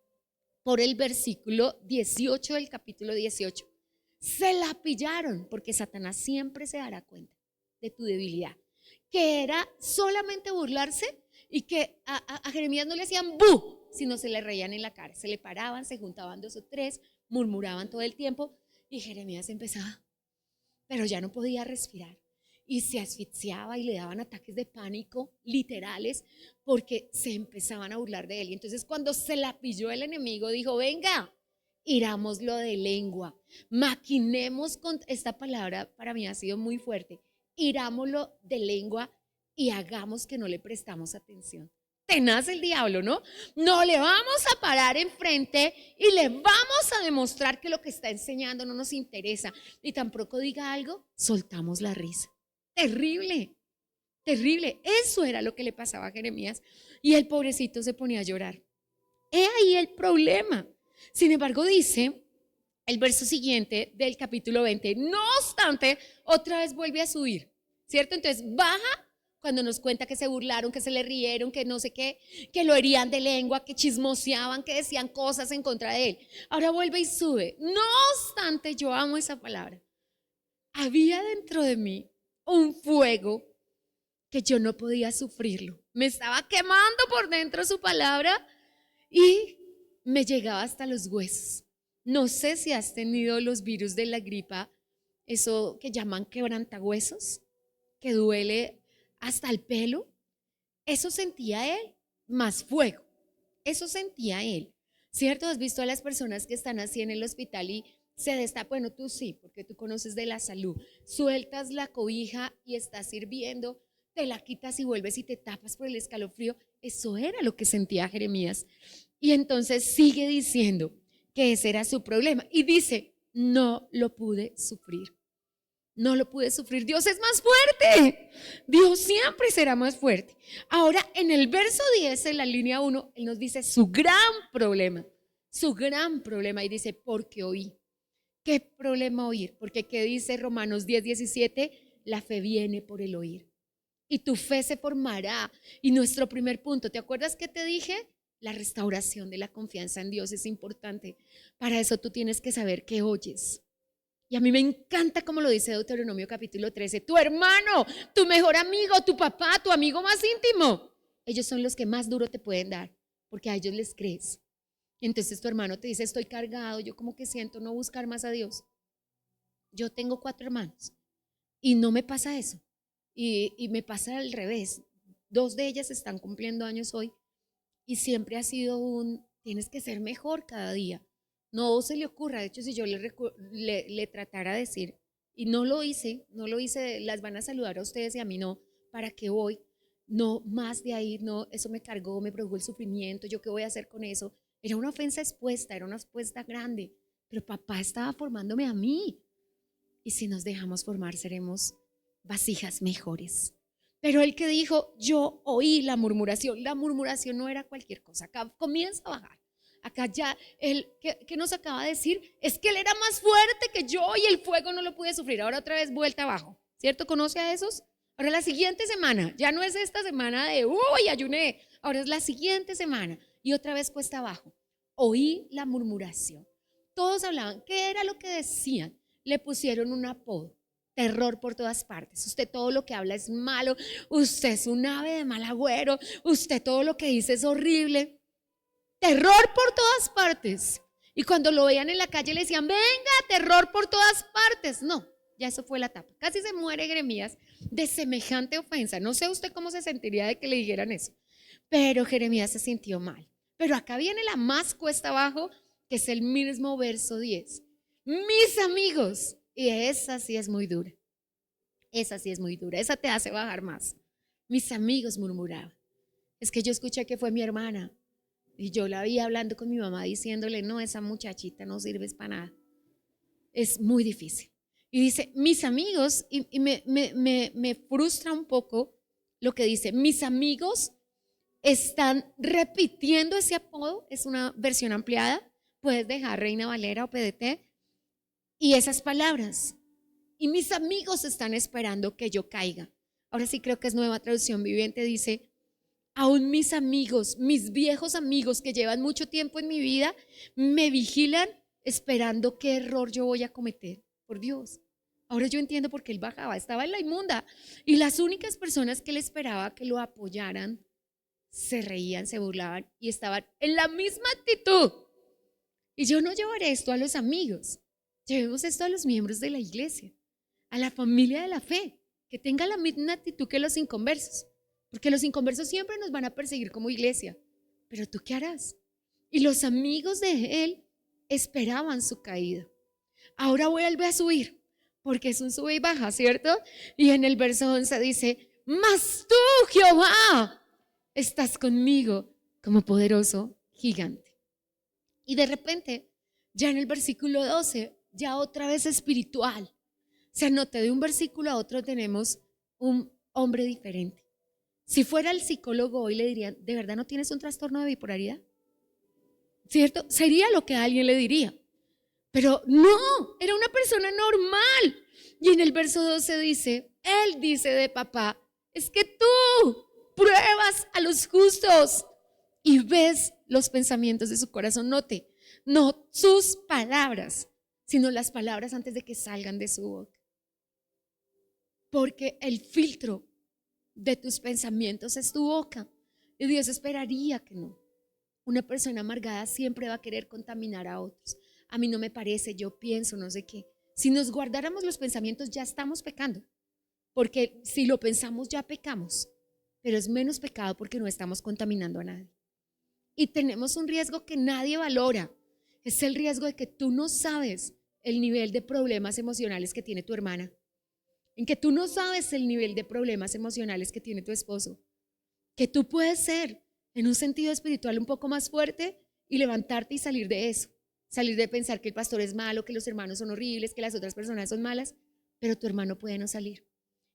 por el versículo 18 del capítulo 18. Se la pillaron, porque Satanás siempre se dará cuenta de tu debilidad, que era solamente burlarse y que a Jeremías no le hacían bu, sino se le reían en la cara, se le paraban, se juntaban dos o tres, murmuraban todo el tiempo y Jeremías empezaba, pero ya no podía respirar y se asfixiaba y le daban ataques de pánico literales porque se empezaban a burlar de él. Y entonces cuando se la pilló el enemigo dijo, venga, irámoslo de lengua, maquinemos con esta palabra, para mí ha sido muy fuerte, irámoslo de lengua y hagamos que no le prestamos atención. Tenaz el diablo, ¿no? No le vamos a parar enfrente y le vamos a demostrar que lo que está enseñando no nos interesa. Y tampoco diga algo, soltamos la risa. Terrible, terrible. Eso era lo que le pasaba a Jeremías. Y el pobrecito se ponía a llorar. He ahí el problema. Sin embargo, dice el verso siguiente del capítulo 20, no obstante, otra vez vuelve a subir, ¿cierto? Entonces baja cuando nos cuenta que se burlaron, que se le rieron, que no sé qué, que lo herían de lengua, que chismoseaban, que decían cosas en contra de él. Ahora vuelve y sube. No obstante, yo amo esa palabra. Había dentro de mí un fuego que yo no podía sufrirlo. Me estaba quemando por dentro su palabra y me llegaba hasta los huesos. No sé si has tenido los virus de la gripa, eso que llaman quebrantahuesos, que duele hasta el pelo. Eso sentía él, más fuego. Eso sentía él. ¿Cierto? ¿Has visto a las personas que están así en el hospital y se destapan? Bueno, tú sí, porque tú conoces de la salud. Sueltas la cobija y estás sirviendo, te la quitas y vuelves y te tapas por el escalofrío. Eso era lo que sentía Jeremías. Y entonces sigue diciendo que ese era su problema. Y dice, no lo pude sufrir. No lo pude sufrir. Dios es más fuerte. Dios siempre será más fuerte. Ahora, en el verso 10, en la línea 1, Él nos dice su gran problema. Su gran problema. Y dice, porque oí. ¿Qué problema oír? Porque ¿qué dice Romanos 10:17? La fe viene por el oír. Y tu fe se formará. Y nuestro primer punto, ¿te acuerdas que te dije? La restauración de la confianza en Dios es importante. Para eso tú tienes que saber qué oyes. Y a mí me encanta como lo dice Deuteronomio capítulo 13. Tu hermano, tu mejor amigo, tu papá, tu amigo más íntimo. Ellos son los que más duro te pueden dar, porque a ellos les crees. Entonces tu hermano te dice, estoy cargado, yo como que siento no buscar más a Dios. yo tengo 4 hermanos y no me pasa eso. Y me pasa al revés. 2 de ellas están cumpliendo años hoy y siempre ha sido tienes que ser mejor cada día. No se le ocurra, de hecho, si yo le tratara de decir, y no lo hice, las van a saludar a ustedes y a mí no, ¿para qué voy? No, más de ahí, no, eso me cargó, me produjo el sufrimiento, ¿yo qué voy a hacer con eso? Era una ofensa expuesta, era una expuesta grande, pero papá estaba formándome a mí. Y si nos dejamos formar, seremos vasijas mejores. Pero el que dijo, yo oí la murmuración no era cualquier cosa, acá comienza a bajar. Acá ya, que nos acaba de decir, es que él era más fuerte que yo y el fuego no lo pude sufrir. Ahora otra vez vuelta abajo, ¿cierto? ¿Conoce a esos? Ahora la siguiente semana, ya no es esta semana de, uy, ayuné, ahora es la siguiente semana y otra vez cuesta abajo. Oí la murmuración. Todos hablaban, ¿qué era lo que decían? Le pusieron un apodo. Terror por todas partes. Usted todo lo que habla es malo. Usted es un ave de mal agüero. Usted todo lo que dice es horrible. Terror por todas partes. Y cuando lo veían en la calle le decían, venga, terror por todas partes. No, ya eso fue la etapa. Casi se muere Jeremías de semejante ofensa. No sé usted cómo se sentiría de que le dijeran eso. Pero Jeremías se sintió mal. Pero acá viene la más cuesta abajo, que es el mismo verso 10. Mis amigos. Y esa sí es muy dura. Esa sí es muy dura. Esa te hace bajar más. Mis amigos murmuraban. Es que yo escuché que fue mi hermana. Y yo la vi hablando con mi mamá diciéndole, no, esa muchachita no sirves para nada. Es muy difícil. Y dice, mis amigos, y me frustra un poco lo que dice, mis amigos están repitiendo ese apodo, es una versión ampliada, puedes dejar Reina Valera o PDT, y esas palabras. Y mis amigos están esperando que yo caiga. Ahora sí creo que es Nueva Traducción Viviente, dice, aún mis amigos, mis viejos amigos que llevan mucho tiempo en mi vida, me vigilan esperando qué error yo voy a cometer. Por Dios. Ahora yo entiendo por qué él bajaba, estaba en la inmunda. Y las únicas personas que él esperaba que lo apoyaran, se reían, se burlaban y estaban en la misma actitud. Y yo no llevaré esto a los amigos, llevemos esto a los miembros de la iglesia, a la familia de la fe, que tenga la misma actitud que los inconversos, porque los inconversos siempre nos van a perseguir como iglesia, pero ¿tú qué harás? Y los amigos de él esperaban su caída. Ahora vuelve a subir, porque es un sube y baja, ¿cierto? Y en el verso 11 dice, mas tú, Jehová, estás conmigo como poderoso gigante. Y de repente, ya en el versículo 12, ya otra vez espiritual. O sea, noté de un versículo a otro tenemos un hombre diferente. Si fuera el psicólogo hoy le dirían, ¿de verdad no tienes un trastorno de bipolaridad? ¿Cierto? Sería lo que a alguien le diría. Pero no, era una persona normal. Y en el verso 12 dice, él dice de papá, es que tú pruebas a los justos y ves los pensamientos de su corazón. Note, no sus palabras, sino las palabras antes de que salgan de su boca. Porque el filtro de tus pensamientos es tu boca. Y Dios esperaría que no. Una persona amargada siempre va a querer contaminar a otros. A mí no me parece, yo pienso, no sé qué. Si nos guardáramos los pensamientos ya estamos pecando. Porque si lo pensamos ya pecamos. Pero es menos pecado porque no estamos contaminando a nadie. Y tenemos un riesgo que nadie valora. Es el riesgo de que tú no sabes el nivel de problemas emocionales que tiene tu hermana. En que tú no sabes el nivel de problemas emocionales que tiene tu esposo. Que tú puedes ser, en un sentido espiritual, un poco más fuerte y levantarte y salir de eso. Salir de pensar que el pastor es malo, que los hermanos son horribles, que las otras personas son malas, pero tu hermano puede no salir.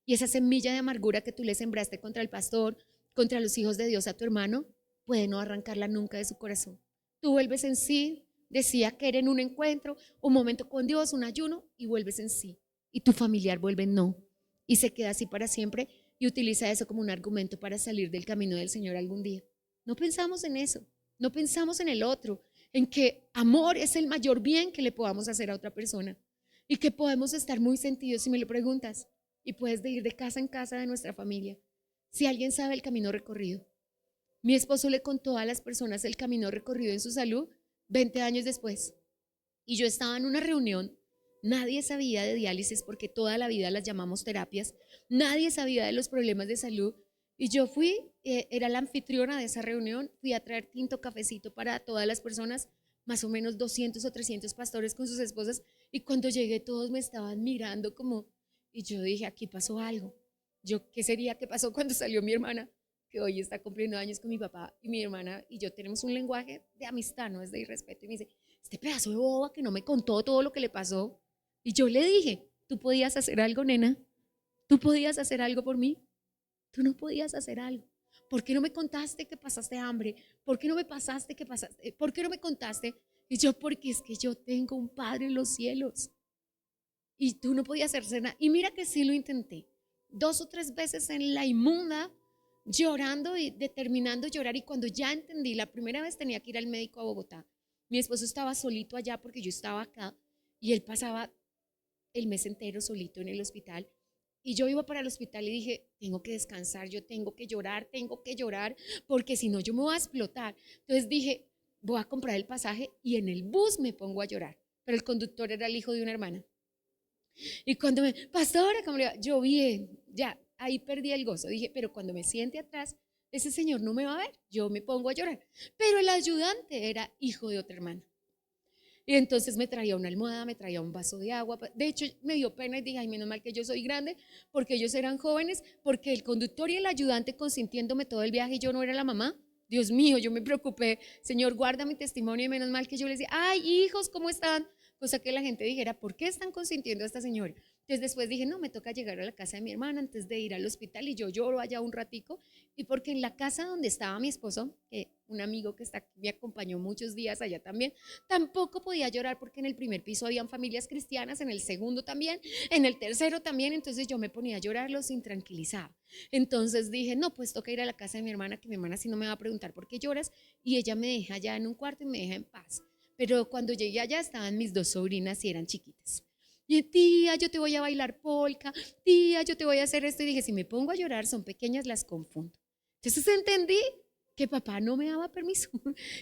Y esa semilla de amargura que tú le sembraste contra el pastor, contra los hijos de Dios a tu hermano, puede no arrancarla nunca de su corazón. Tú vuelves en sí, decía que era en un encuentro, un momento con Dios, un ayuno, y vuelves en sí. Y tu familiar vuelve en no. Y se queda así para siempre y utiliza eso como un argumento para salir del camino del Señor algún día. No pensamos en eso, no pensamos en el otro, en que amor es el mayor bien que le podamos hacer a otra persona y que podemos estar muy sentidos si me lo preguntas y puedes ir de casa en casa de nuestra familia. Si alguien sabe el camino recorrido, mi esposo le contó a las personas el camino recorrido en su salud 20 años después y yo estaba en una reunión Nadie sabía de diálisis porque toda la vida las llamamos terapias. Nadie sabía de los problemas de salud. Y yo fui, era la anfitriona de esa reunión, fui a traer tinto, cafecito para todas las personas, más o menos 200 o 300 pastores con sus esposas. Y cuando llegué todos me estaban mirando como, y yo dije, aquí pasó algo. Yo, ¿qué sería? ¿Qué pasó cuando salió mi hermana? Que hoy está cumpliendo años con mi papá y mi hermana y yo tenemos un lenguaje de amistad, no es de irrespeto. Y me dice, este pedazo de boba que no me contó todo lo que le pasó. Y yo le dije, ¿tú podías hacer algo, nena? ¿Tú podías hacer algo por mí? Tú no podías hacer algo. ¿Por qué no me contaste que pasaste hambre? ¿Por qué no me pasaste que pasaste? ¿Por qué no me contaste? Y yo, porque es que yo tengo un Padre en los cielos. Y tú no podías hacer nada. Y mira que sí lo intenté. 2 o 3 veces en la inmunda, llorando y determinando llorar. Y cuando ya entendí, la primera vez tenía que ir al médico a Bogotá. Mi esposo estaba solito allá porque yo estaba acá. Y él pasaba el mes entero solito en el hospital. Y yo iba para el hospital y dije, tengo que descansar, yo tengo que llorar, porque si no yo me voy a explotar. Entonces dije, voy a comprar el pasaje y en el bus me pongo a llorar. Pero el conductor era el hijo de una hermana. Y cuando me, pastora, ¿cómo le va? Yo bien, ya, ahí perdí el gozo. Dije, pero cuando me siente atrás, ese señor no me va a ver, yo me pongo a llorar. Pero el ayudante era hijo de otra hermana. Y entonces me traía una almohada, me traía un vaso de agua. De hecho, me dio pena y dije, ay, menos mal que yo soy grande, porque ellos eran jóvenes, porque el conductor y el ayudante consintiéndome todo el viaje y yo no era la mamá. Dios mío, yo me preocupé. Señor, guarda mi testimonio y menos mal que yo les decía, ay, hijos, ¿cómo están? Cosa que la gente dijera, ¿por qué están consintiendo a esta señora? Entonces después dije, no, me toca llegar a la casa de mi hermana antes de ir al hospital y yo lloro allá un ratico. Y porque en la casa donde estaba mi esposo, un amigo que está, me acompañó muchos días allá también, tampoco podía llorar porque en el primer piso habían familias cristianas, en el segundo también, en el tercero también, entonces yo me ponía a llorar, los intranquilizaba. Entonces dije, no, pues toca ir a la casa de mi hermana, que mi hermana sí no me va a preguntar por qué lloras, y ella me deja allá en un cuarto y me deja en paz. Pero cuando llegué allá estaban mis 2 sobrinas y eran chiquitas. Y tía, yo te voy a bailar polka, tía, yo te voy a hacer esto. Y dije, si me pongo a llorar, son pequeñas, las confundo. Entonces entendí que papá no me daba permiso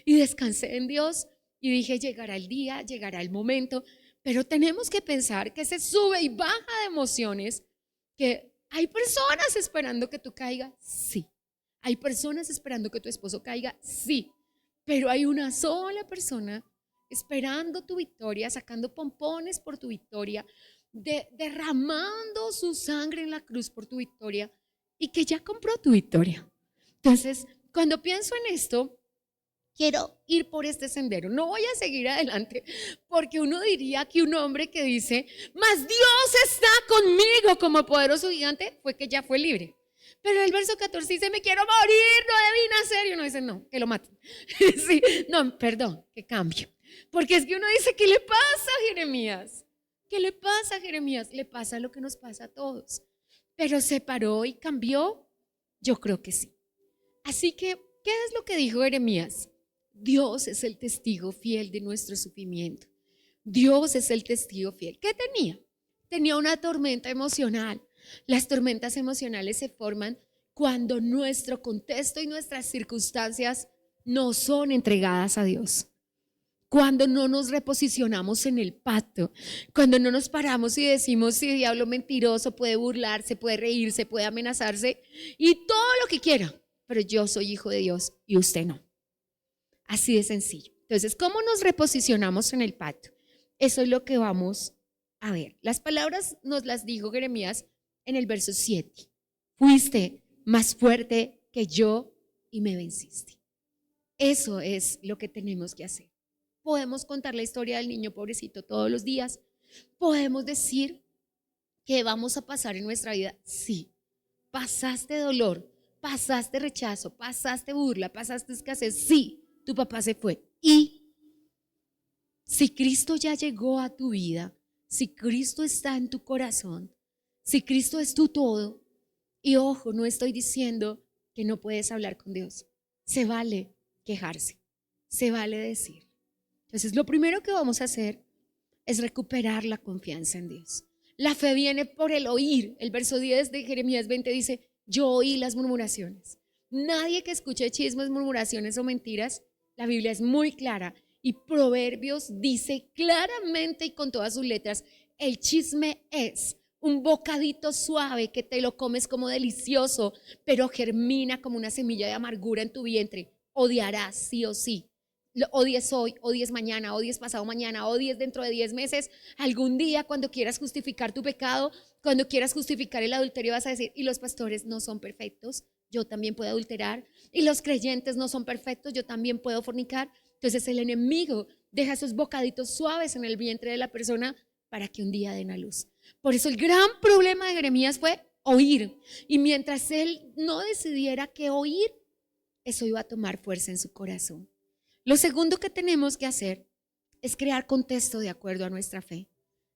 y descansé en Dios y dije, llegará el día, llegará el momento, pero tenemos que pensar que se sube y baja de emociones, que hay personas esperando que tú caigas, sí. Hay personas esperando que tu esposo caiga, sí. Pero hay una sola persona esperando tu victoria, sacando pompones por tu victoria, derramando su sangre en la cruz por tu victoria y que ya compró tu victoria. Entonces, cuando pienso en esto, quiero ir por este sendero. No voy a seguir adelante porque uno diría que un hombre que dice, mas Dios está conmigo como poderoso gigante, fue que ya fue libre. Pero el verso 14 dice, me quiero morir, no debí nacer. Y uno dice, no, que lo maten. Sí, no, perdón, que cambio. Porque es que uno dice, ¿qué le pasa a Jeremías? ¿Qué le pasa a Jeremías? Le pasa lo que nos pasa a todos. Pero se paró y cambió. Yo creo que sí. Así que, ¿qué es lo que dijo Jeremías? Dios es el testigo fiel de nuestro sufrimiento. Dios es el testigo fiel. ¿Qué tenía? Tenía una tormenta emocional. Las tormentas emocionales se forman cuando nuestro contexto y nuestras circunstancias no son entregadas a Dios. Cuando no nos reposicionamos en el pacto, cuando no nos paramos y decimos, sí, diablo mentiroso, puede burlarse, puede reírse, puede amenazarse y todo lo que quiera, pero yo soy hijo de Dios y usted no. Así de sencillo. Entonces, ¿cómo nos reposicionamos en el pacto? Eso es lo que vamos a ver. Las palabras nos las dijo Jeremías en el verso 7. Fuiste más fuerte que yo y me venciste. Eso es lo que tenemos que hacer. Podemos contar la historia del niño pobrecito todos los días. Podemos decir que vamos a pasar en nuestra vida. Sí, pasaste dolor, pasaste rechazo, pasaste burla, pasaste escasez. Sí, tu papá se fue. Y si Cristo ya llegó a tu vida, si Cristo está en tu corazón, si Cristo es tu todo, y ojo, no estoy diciendo que no puedes hablar con Dios. Se vale quejarse, se vale decir. Entonces, lo primero que vamos a hacer es recuperar la confianza en Dios. La fe viene por el oír. El verso 10 de Jeremías 20 dice, yo oí las murmuraciones. Nadie que escuche chismes, murmuraciones o mentiras, la Biblia es muy clara y Proverbios dice claramente y con todas sus letras, el chisme es un bocadito suave que te lo comes como delicioso, pero germina como una semilla de amargura en tu vientre. Odiarás sí o sí. Lo odies hoy, odies mañana, odies pasado mañana, odies dentro de 10 meses. Algún día cuando quieras justificar tu pecado, cuando quieras justificar el adulterio, vas a decir, y los pastores no son perfectos, yo también puedo adulterar. Y los creyentes no son perfectos, yo también puedo fornicar. Entonces el enemigo deja esos bocaditos suaves en el vientre de la persona para que un día den a luz. Por eso el gran problema de Jeremías fue oír. Y mientras él no decidiera qué oír, eso iba a tomar fuerza en su corazón. Lo segundo que tenemos que hacer es crear contexto de acuerdo a nuestra fe.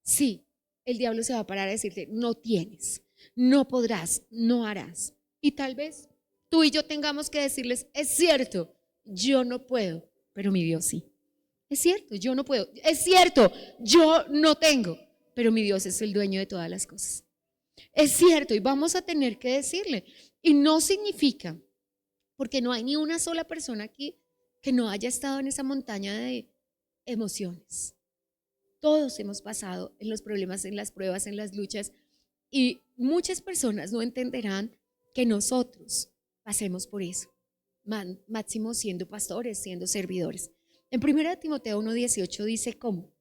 Sí, el diablo se va a parar a decirte, no tienes, no podrás, no harás. Y tal vez tú y yo tengamos que decirles, es cierto, yo no puedo, pero mi Dios sí. Es cierto, yo no puedo. Es cierto, yo no tengo, pero mi Dios es el dueño de todas las cosas. Es cierto, y vamos a tener que decirle. Y no significa, porque no hay ni una sola persona aquí que no haya estado en esa montaña de emociones. Todos hemos pasado en los problemas, en las pruebas, en las luchas, y muchas personas no entenderán que nosotros pasemos por eso, máximo siendo pastores, siendo servidores. En 1 Timoteo 1:18 dice cómo,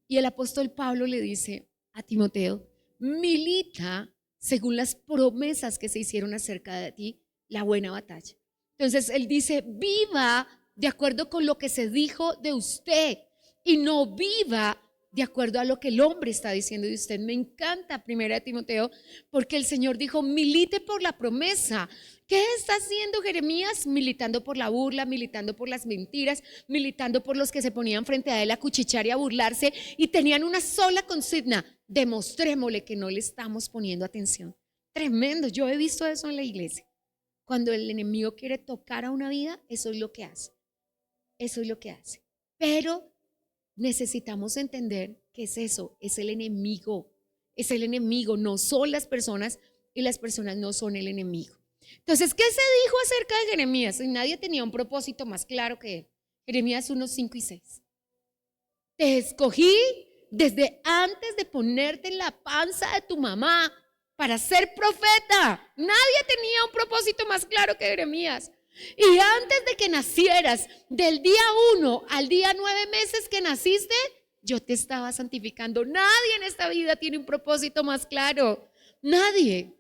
y el apóstol Pablo le dice a Timoteo, milita según las promesas que se hicieron acerca de ti, la buena batalla. Entonces él dice, viva de acuerdo con lo que se dijo de usted y no viva de acuerdo a lo que el hombre está diciendo de usted. Me encanta 1 Timoteo porque el Señor dijo, milite por la promesa. ¿Qué está haciendo Jeremías? Militando por la burla, militando por las mentiras, militando por los que se ponían frente a él a cuchichear y a burlarse y tenían una sola consigna, demostrémosle que no le estamos poniendo atención. Tremendo, yo he visto eso en la iglesia. Cuando el enemigo quiere tocar a una vida, eso es lo que hace. Eso es lo que hace. Pero necesitamos entender que es eso, es el enemigo. Es el enemigo, no son las personas y las personas no son el enemigo. Entonces, ¿qué se dijo acerca de Jeremías? Nadie tenía un propósito más claro que él. Jeremías 1:5-6. Te escogí desde antes de ponerte en la panza de tu mamá para ser profeta. Nadie tenía un propósito más claro que Jeremías. Y antes de que nacieras, del día 1 al día 9 meses que naciste, yo te estaba santificando. Nadie en esta vida tiene un propósito más claro. Nadie.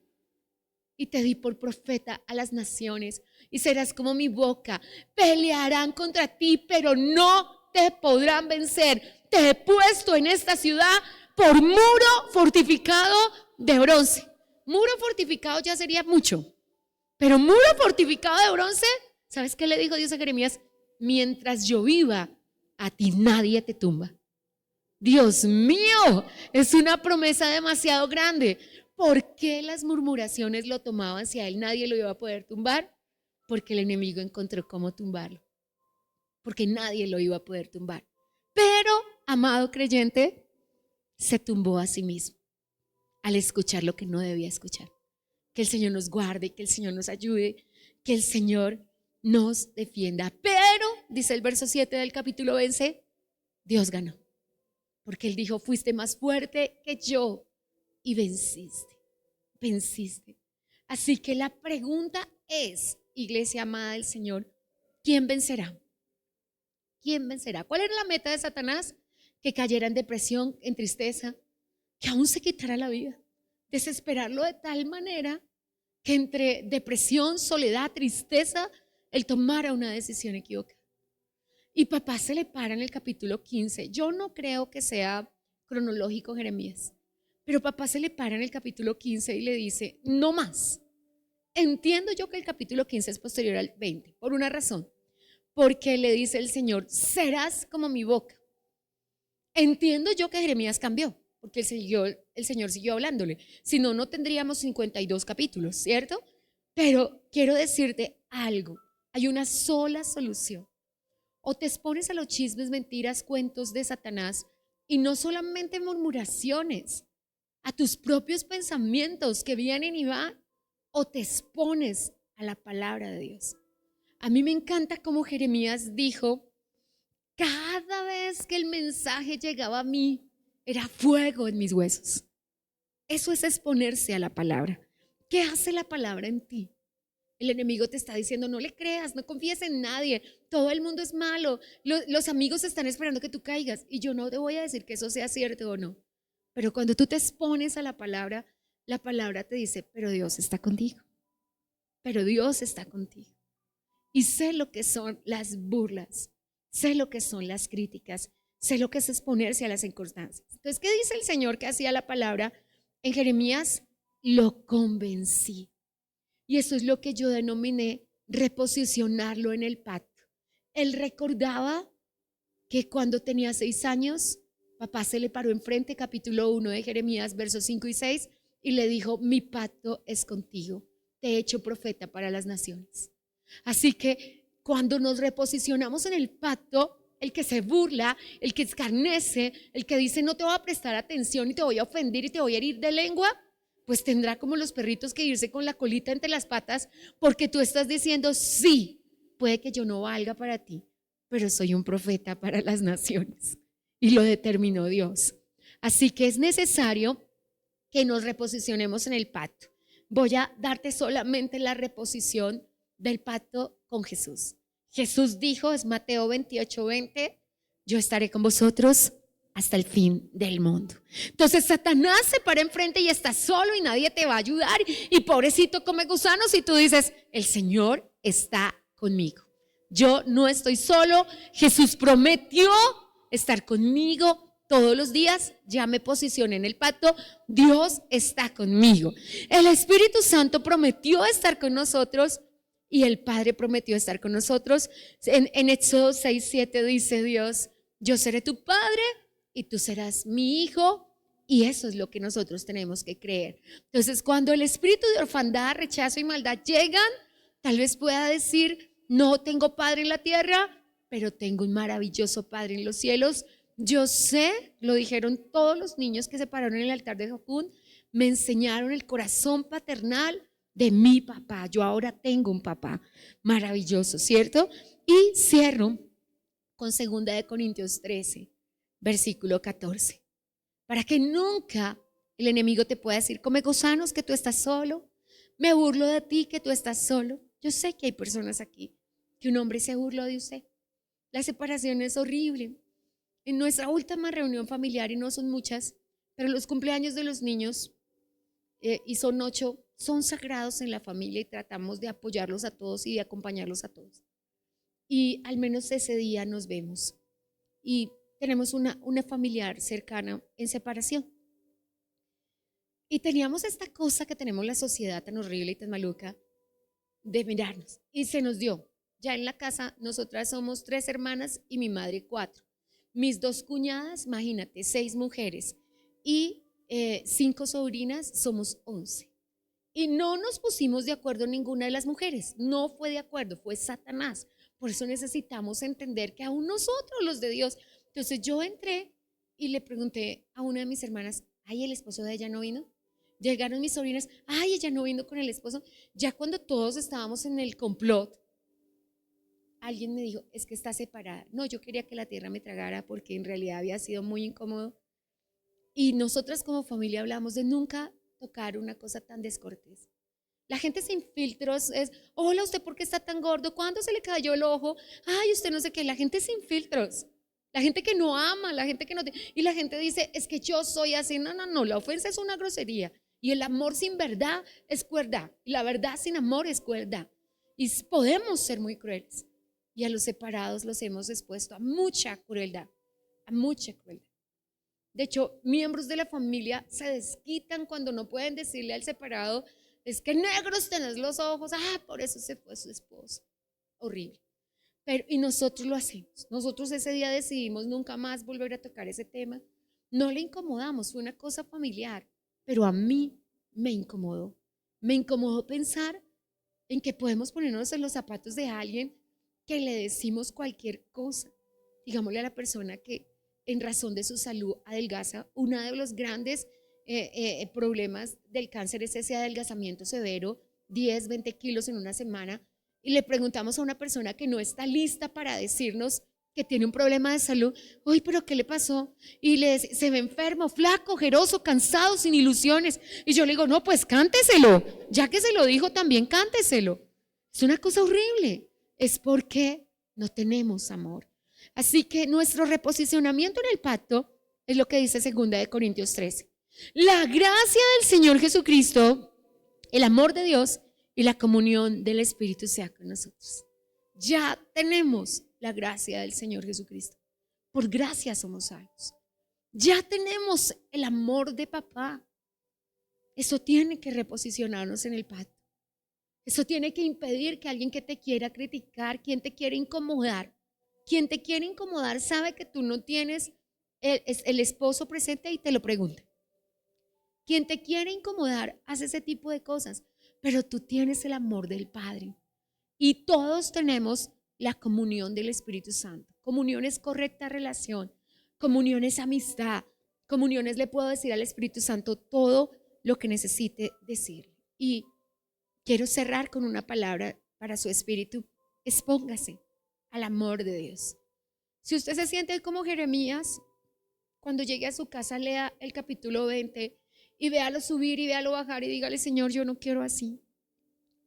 Y te di por profeta a las naciones y serás como mi boca. Pelearán contra ti, pero no te podrán vencer. Te he puesto en esta ciudad por muro fortificado de bronce. Muro fortificado ya sería mucho, pero muro fortificado de bronce, ¿sabes qué le dijo Dios a Jeremías? Mientras yo viva, a ti nadie te tumba. Dios mío, es una promesa demasiado grande. ¿Por qué las murmuraciones lo tomaban si a él nadie lo iba a poder tumbar? Porque el enemigo encontró cómo tumbarlo. Porque nadie lo iba a poder tumbar. Pero, amado creyente, se tumbó a sí mismo al escuchar lo que no debía escuchar. Que el Señor nos guarde, que el Señor nos ayude, que el Señor nos defienda. Pero, dice el verso 7 del capítulo 11, Dios ganó. Porque Él dijo, fuiste más fuerte que yo y venciste. Así que la pregunta es, iglesia amada del Señor, ¿quién vencerá? ¿Quién vencerá? ¿Cuál era la meta de Satanás? Que cayera en depresión, en tristeza, que aún se quitara la vida, desesperarlo de tal manera que entre depresión, soledad, tristeza, él tomara una decisión equivocada. Y papá se le para en el capítulo 15. Yo no creo que sea cronológico Jeremías, pero papá se le para en el capítulo 15 y le dice, no más. Entiendo yo que el capítulo 15 es posterior al 20, por una razón, porque le dice el Señor, serás como mi boca. Entiendo yo que Jeremías cambió, porque el Señor siguió hablándole, si no, no tendríamos 52 capítulos, ¿cierto? Pero quiero decirte algo, hay una sola solución. O te expones a los chismes, mentiras, cuentos de Satanás y no solamente murmuraciones, a tus propios pensamientos que vienen y van, o te expones a la palabra de Dios. A mí me encanta cómo Jeremías dijo, cada vez que el mensaje llegaba a mí, era fuego en mis huesos. Eso es exponerse a la palabra. ¿Qué hace la palabra en ti? El enemigo te está diciendo, no le creas, no confíes en nadie, todo el mundo es malo, los amigos están esperando que tú caigas. Y yo no te voy a decir que eso sea cierto o no, pero cuando tú te expones a la palabra te dice, pero Dios está contigo, pero Dios está contigo. Y sé lo que son las burlas, sé lo que son las críticas, sé lo que es exponerse a las circunstancias. Entonces, ¿qué dice el Señor que hacía la palabra? En Jeremías, lo convencí. Y eso es lo que yo denominé reposicionarlo en el pacto. Él recordaba que cuando tenía 6 años, papá se le paró enfrente, capítulo 1 de Jeremías, versos 5 y 6, y le dijo, mi pacto es contigo, te he hecho profeta para las naciones. Así que cuando nos reposicionamos en el pacto, el que se burla, el que escarnece, el que dice no te voy a prestar atención y te voy a ofender y te voy a herir de lengua, pues tendrá como los perritos que irse con la colita entre las patas, porque tú estás diciendo, sí, puede que yo no valga para ti, pero soy un profeta para las naciones. Y lo determinó Dios. Así que es necesario que nos reposicionemos en el pacto. Voy a darte solamente la reposición del pacto con Jesús. Jesús dijo, es Mateo 28:20, yo estaré con vosotros hasta el fin del mundo. Entonces Satanás se para enfrente y está solo y nadie te va a ayudar y pobrecito come gusanos y tú dices, el Señor está conmigo. Yo no estoy solo, Jesús prometió estar conmigo todos los días, ya me posicioné en el pacto, Dios está conmigo. El Espíritu Santo prometió estar con nosotros y el Padre prometió estar con nosotros. En Éxodo 6:7 dice Dios, yo seré tu Padre y tú serás mi hijo, y eso es lo que nosotros tenemos que creer. Entonces, cuando el espíritu de orfandad, rechazo y maldad llegan, tal vez pueda decir, no tengo padre en la tierra, pero tengo un maravilloso Padre en los cielos. Yo sé, lo dijeron todos los niños que se pararon en el altar de Jocún, me enseñaron el corazón paternal de mi papá. Yo ahora tengo un papá maravilloso, ¿cierto? Y cierro con 2 Corintios 13, versículo 14. Para que nunca el enemigo te pueda decir, come gusanos que tú estás solo, me burlo de ti que tú estás solo. Yo sé que hay personas aquí que un hombre se burló de usted. La separación es horrible. En nuestra última reunión familiar, y no son muchas, pero los cumpleaños de los niños, y son 8, son sagrados en la familia y tratamos de apoyarlos a todos y de acompañarlos a todos. Y al menos ese día nos vemos. Y tenemos una familiar cercana en separación. Y teníamos esta cosa que tenemos la sociedad tan horrible y tan maluca de mirarnos. Y se nos dio. Ya en la casa, nosotras somos 3 hermanas y mi madre 4. Mis 2 cuñadas, imagínate, 6 mujeres y 5 sobrinas, somos 11. Y no nos pusimos de acuerdo ninguna de las mujeres. No fue de acuerdo, fue Satanás. Por eso necesitamos entender que aún nosotros, los de Dios. Entonces yo entré y le pregunté a una de mis hermanas, ay, ¿el esposo de ella no vino? Llegaron mis sobrinas, ay, ella no vino con el esposo. Ya cuando todos estábamos en el complot, alguien me dijo, es que está separada. No, yo quería que la tierra me tragara porque en realidad había sido muy incómodo. Y nosotras como familia hablamos de nunca tocar una cosa tan descortés. La gente sin filtros es, hola, ¿usted por qué está tan gordo? ¿Cuándo se le cayó el ojo? Ay, usted no sé qué. La gente sin filtros. La gente que no ama, la gente que no... Y la gente dice, es que yo soy así. No, no, no, la ofensa es una grosería. Y el amor sin verdad es crueldad. Y la verdad sin amor es crueldad. Y podemos ser muy crueles. Y a los separados los hemos expuesto a mucha crueldad. A mucha crueldad. De hecho, miembros de la familia se desquitan cuando no pueden decirle al separado, es que negros tenés los ojos, por eso se fue su esposo. Horrible. Pero, y nosotros lo hacemos. Nosotros ese día decidimos nunca más volver a tocar ese tema. No le incomodamos, fue una cosa familiar, pero a mí me incomodó. Me incomodó pensar en que podemos ponernos en los zapatos de alguien que le decimos cualquier cosa. Digámosle a la persona que en razón de su salud adelgaza. Uno de los grandes problemas del cáncer es ese adelgazamiento severo, 10, 20 kilos en una semana. Y le preguntamos a una persona que no está lista para decirnos que tiene un problema de salud, uy, pero ¿qué le pasó? Y se ve enfermo, flaco, ojeroso, cansado, sin ilusiones. Y yo le digo, no, pues cánteselo, ya que se lo dijo también cánteselo. Es una cosa horrible, es porque no tenemos amor. Así que nuestro reposicionamiento en el pacto es lo que dice 2 Corintios 13. La gracia del Señor Jesucristo, el amor de Dios y la comunión del Espíritu sea con nosotros. Ya tenemos la gracia del Señor Jesucristo. Por gracia somos salvos. Ya tenemos el amor de papá. Eso tiene que reposicionarnos en el pacto. Eso tiene que impedir que alguien que te quiera criticar, quien te quiere incomodar, sabe que tú no tienes el esposo presente y te lo pregunta. Quien te quiere incomodar hace ese tipo de cosas, pero tú tienes el amor del Padre. Y todos tenemos la comunión del Espíritu Santo. Comunión es correcta relación, comunión es amistad, comunión es le puedo decir al Espíritu Santo todo lo que necesite decirle. Y quiero cerrar con una palabra para su espíritu. Expóngase al amor de Dios. Si usted se siente como Jeremías, cuando llegue a su casa lea el capítulo 20 y véalo subir y véalo bajar y dígale, Señor, yo no quiero así.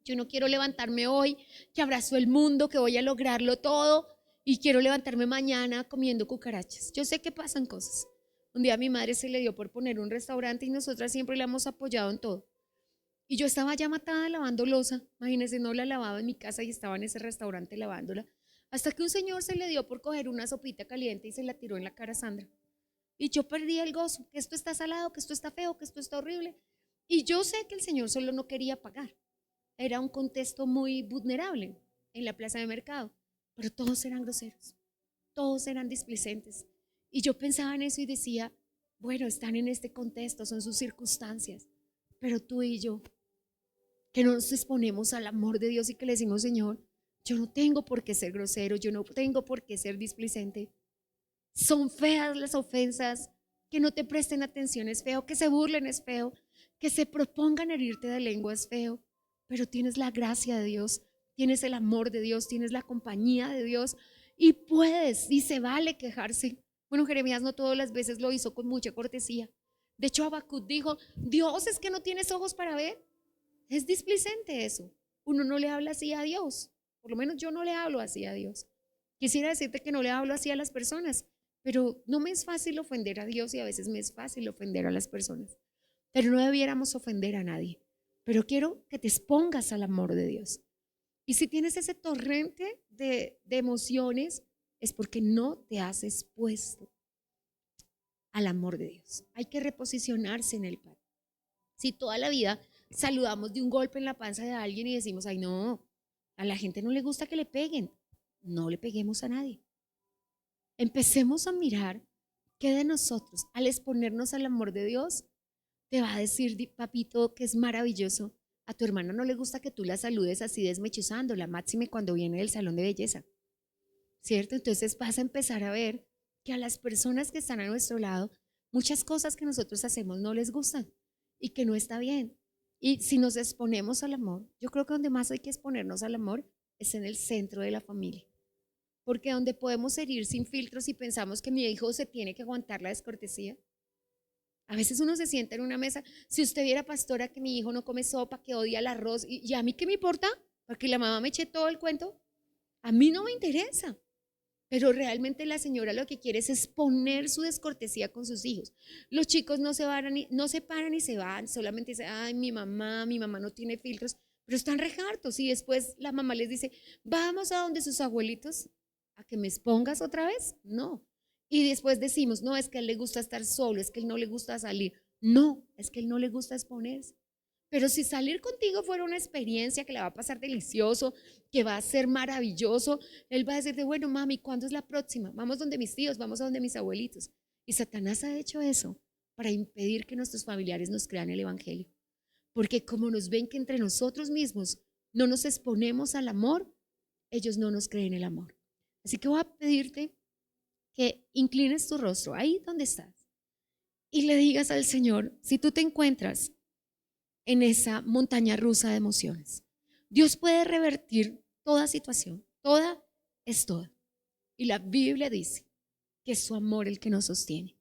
Yo no quiero levantarme hoy, que abrazo el mundo, que voy a lograrlo todo y quiero levantarme mañana comiendo cucarachas. Yo sé que pasan cosas. Un día a mi madre se le dio por poner un restaurante y nosotras siempre la hemos apoyado en todo. Y yo estaba ya matada lavando loza. Imagínense, no la lavaba en mi casa y estaba en ese restaurante lavándola. Hasta que un señor se le dio por coger una sopita caliente y se la tiró en la cara a Sandra. Y yo perdí el gozo, que esto está salado, que esto está feo, que esto está horrible. Y yo sé que el señor solo no quería pagar. Era un contexto muy vulnerable en la plaza de mercado, pero todos eran groseros, todos eran displicentes. Y yo pensaba en eso y decía, bueno, están en este contexto, son sus circunstancias, pero tú y yo, que no nos exponemos al amor de Dios y que le decimos, Señor, yo no tengo por qué ser grosero, yo no tengo por qué ser displicente. Son feas las ofensas, que no te presten atención es feo, que se burlen es feo, que se propongan herirte de lengua es feo, pero tienes la gracia de Dios, tienes el amor de Dios, tienes la compañía de Dios y puedes y se vale quejarse. Bueno, Jeremías no todas las veces lo hizo con mucha cortesía. De hecho, Habacuc dijo, Dios, es que no tienes ojos para ver. Es displicente eso. Uno no le habla así a Dios. Por lo menos yo no le hablo así a Dios. Quisiera decirte que no le hablo así a las personas, pero no me es fácil ofender a Dios y a veces me es fácil ofender a las personas. Pero no debiéramos ofender a nadie. Pero quiero que te expongas al amor de Dios. Y si tienes ese torrente de emociones, es porque no te has expuesto al amor de Dios. Hay que reposicionarse en el Padre. Si toda la vida saludamos de un golpe en la panza de alguien y decimos, ay no, a la gente no le gusta que le peguen, no le peguemos a nadie. Empecemos a mirar qué de nosotros, al exponernos al amor de Dios, te va a decir, papito, que es maravilloso. A tu hermana no le gusta que tú la saludes así desmechuzándola, máxime cuando viene del salón de belleza, ¿cierto? Entonces vas a empezar a ver que a las personas que están a nuestro lado, muchas cosas que nosotros hacemos no les gustan y que no está bien. Y si nos exponemos al amor, yo creo que donde más hay que exponernos al amor es en el centro de la familia. Porque donde podemos herir sin filtros y pensamos que mi hijo se tiene que aguantar la descortesía. A veces uno se sienta en una mesa, si usted viera, pastora, que mi hijo no come sopa, que odia el arroz, y a mí qué me importa, porque la mamá me eche todo el cuento, a mí no me interesa. Pero realmente la señora lo que quiere es exponer su descortesía con sus hijos. Los chicos no se paran y se van, solamente dicen, ay, mi mamá no tiene filtros, pero están rejartos. Y después la mamá les dice, vamos a donde sus abuelitos, a que me expongas otra vez. No. Y después decimos, no, es que a él le gusta estar solo, es que a él no le gusta salir. No, es que a él no le gusta exponerse. Pero si salir contigo fuera una experiencia que le va a pasar delicioso, que va a ser maravilloso, él va a decirte, bueno, mami, ¿cuándo es la próxima? Vamos donde mis tíos, vamos a donde mis abuelitos. Y Satanás ha hecho eso para impedir que nuestros familiares nos crean el evangelio. Porque como nos ven que entre nosotros mismos no nos exponemos al amor, ellos no nos creen el amor. Así que voy a pedirte que inclines tu rostro ahí donde estás y le digas al Señor, si tú te encuentras en esa montaña rusa de emociones, Dios puede revertir toda situación, toda es toda. Y la Biblia dice que es su amor el que nos sostiene,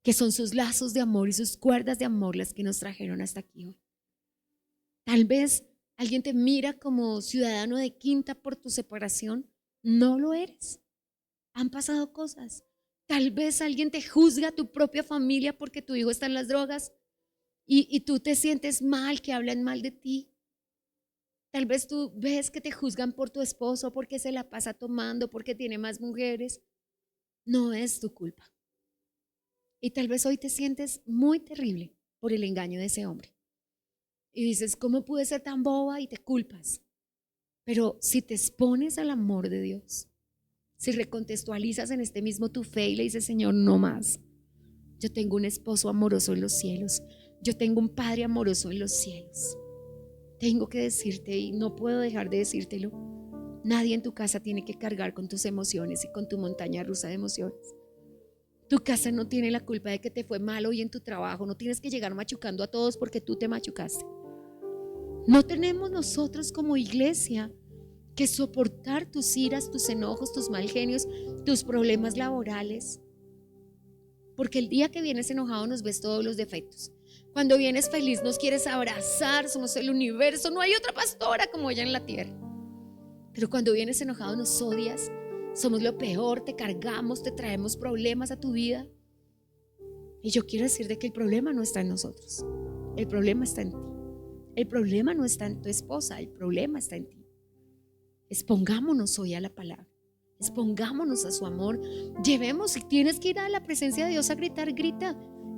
que son sus lazos de amor y sus cuerdas de amor las que nos trajeron hasta aquí hoy. Tal vez alguien te mira como ciudadano de quinta por tu separación. No lo eres. Han pasado cosas. Tal vez alguien te juzga, tu propia familia, porque tu hijo está en las drogas y tú te sientes mal, que hablan mal de ti. Tal vez tú ves que te juzgan por tu esposo, porque se la pasa tomando, porque tiene más mujeres. No es tu culpa. Y tal vez hoy te sientes muy terrible por el engaño de ese hombre. Y dices, ¿cómo pude ser tan boba? Y te culpas. Pero si te expones al amor de Dios, si recontextualizas en este mismo tu fe y le dices, Señor, no más. Yo tengo un esposo amoroso en los cielos. Yo tengo un padre amoroso en los cielos. Tengo que decirte y no puedo dejar de decírtelo. Nadie en tu casa tiene que cargar con tus emociones y con tu montaña rusa de emociones. Tu casa no tiene la culpa de que te fue mal hoy en tu trabajo. No tienes que llegar machucando a todos porque tú te machucaste. No tenemos nosotros como iglesia que soportar tus iras, tus enojos, tus mal genios, tus problemas laborales. Porque el día que vienes enojado nos ves todos los defectos. Cuando vienes feliz nos quieres abrazar, somos el universo, no hay otra pastora como ella en la tierra. Pero cuando vienes enojado nos odias, somos lo peor, te cargamos, te traemos problemas a tu vida. Y yo quiero decirte que el problema no está en nosotros, el problema está en ti. El problema no está en tu esposa, el problema está en ti. Expongámonos hoy a la palabra, expongámonos a su amor. Llevemos, si tienes que ir a la presencia de Dios a gritar, grita.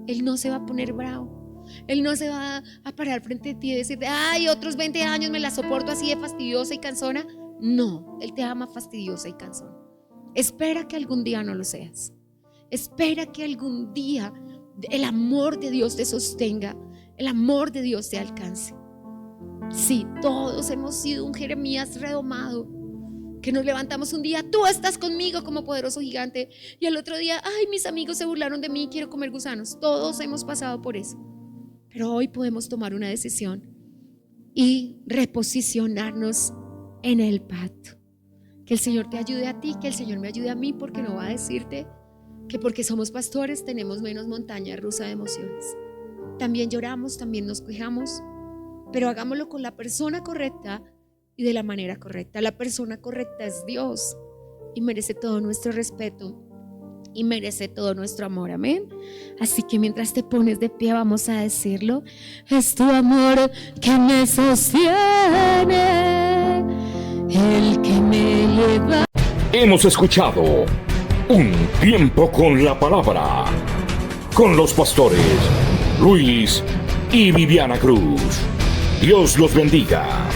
Él no se va a poner bravo. Él no se va a parar frente a ti y decirte, ay, otros 20 años me la soporto así de fastidiosa y cansona. No, Él te ama fastidiosa y cansona. Espera que algún día no lo seas. Espera que algún día el amor de Dios te sostenga, el amor de Dios te alcance. Sí, todos hemos sido un Jeremías redomado, que nos levantamos un día, tú estás conmigo como poderoso gigante, y al otro día, ay, mis amigos se burlaron de mí, quiero comer gusanos. Todos hemos pasado por eso, pero hoy podemos tomar una decisión y reposicionarnos en el pacto. Que el Señor te ayude a ti, que el Señor me ayude a mí, porque no va a decirte que porque somos pastores tenemos menos montaña rusa de emociones. También lloramos, también nos quejamos, pero hagámoslo con la persona correcta y de la manera correcta. La persona correcta es Dios y merece todo nuestro respeto y merece todo nuestro amor, amén. Así que mientras te pones de pie vamos a decirlo: es tu amor que me sostiene, el que me lleva. Hemos escuchado Un Tiempo con la Palabra con los pastores Luis y Viviana Cruz. Dios los bendiga.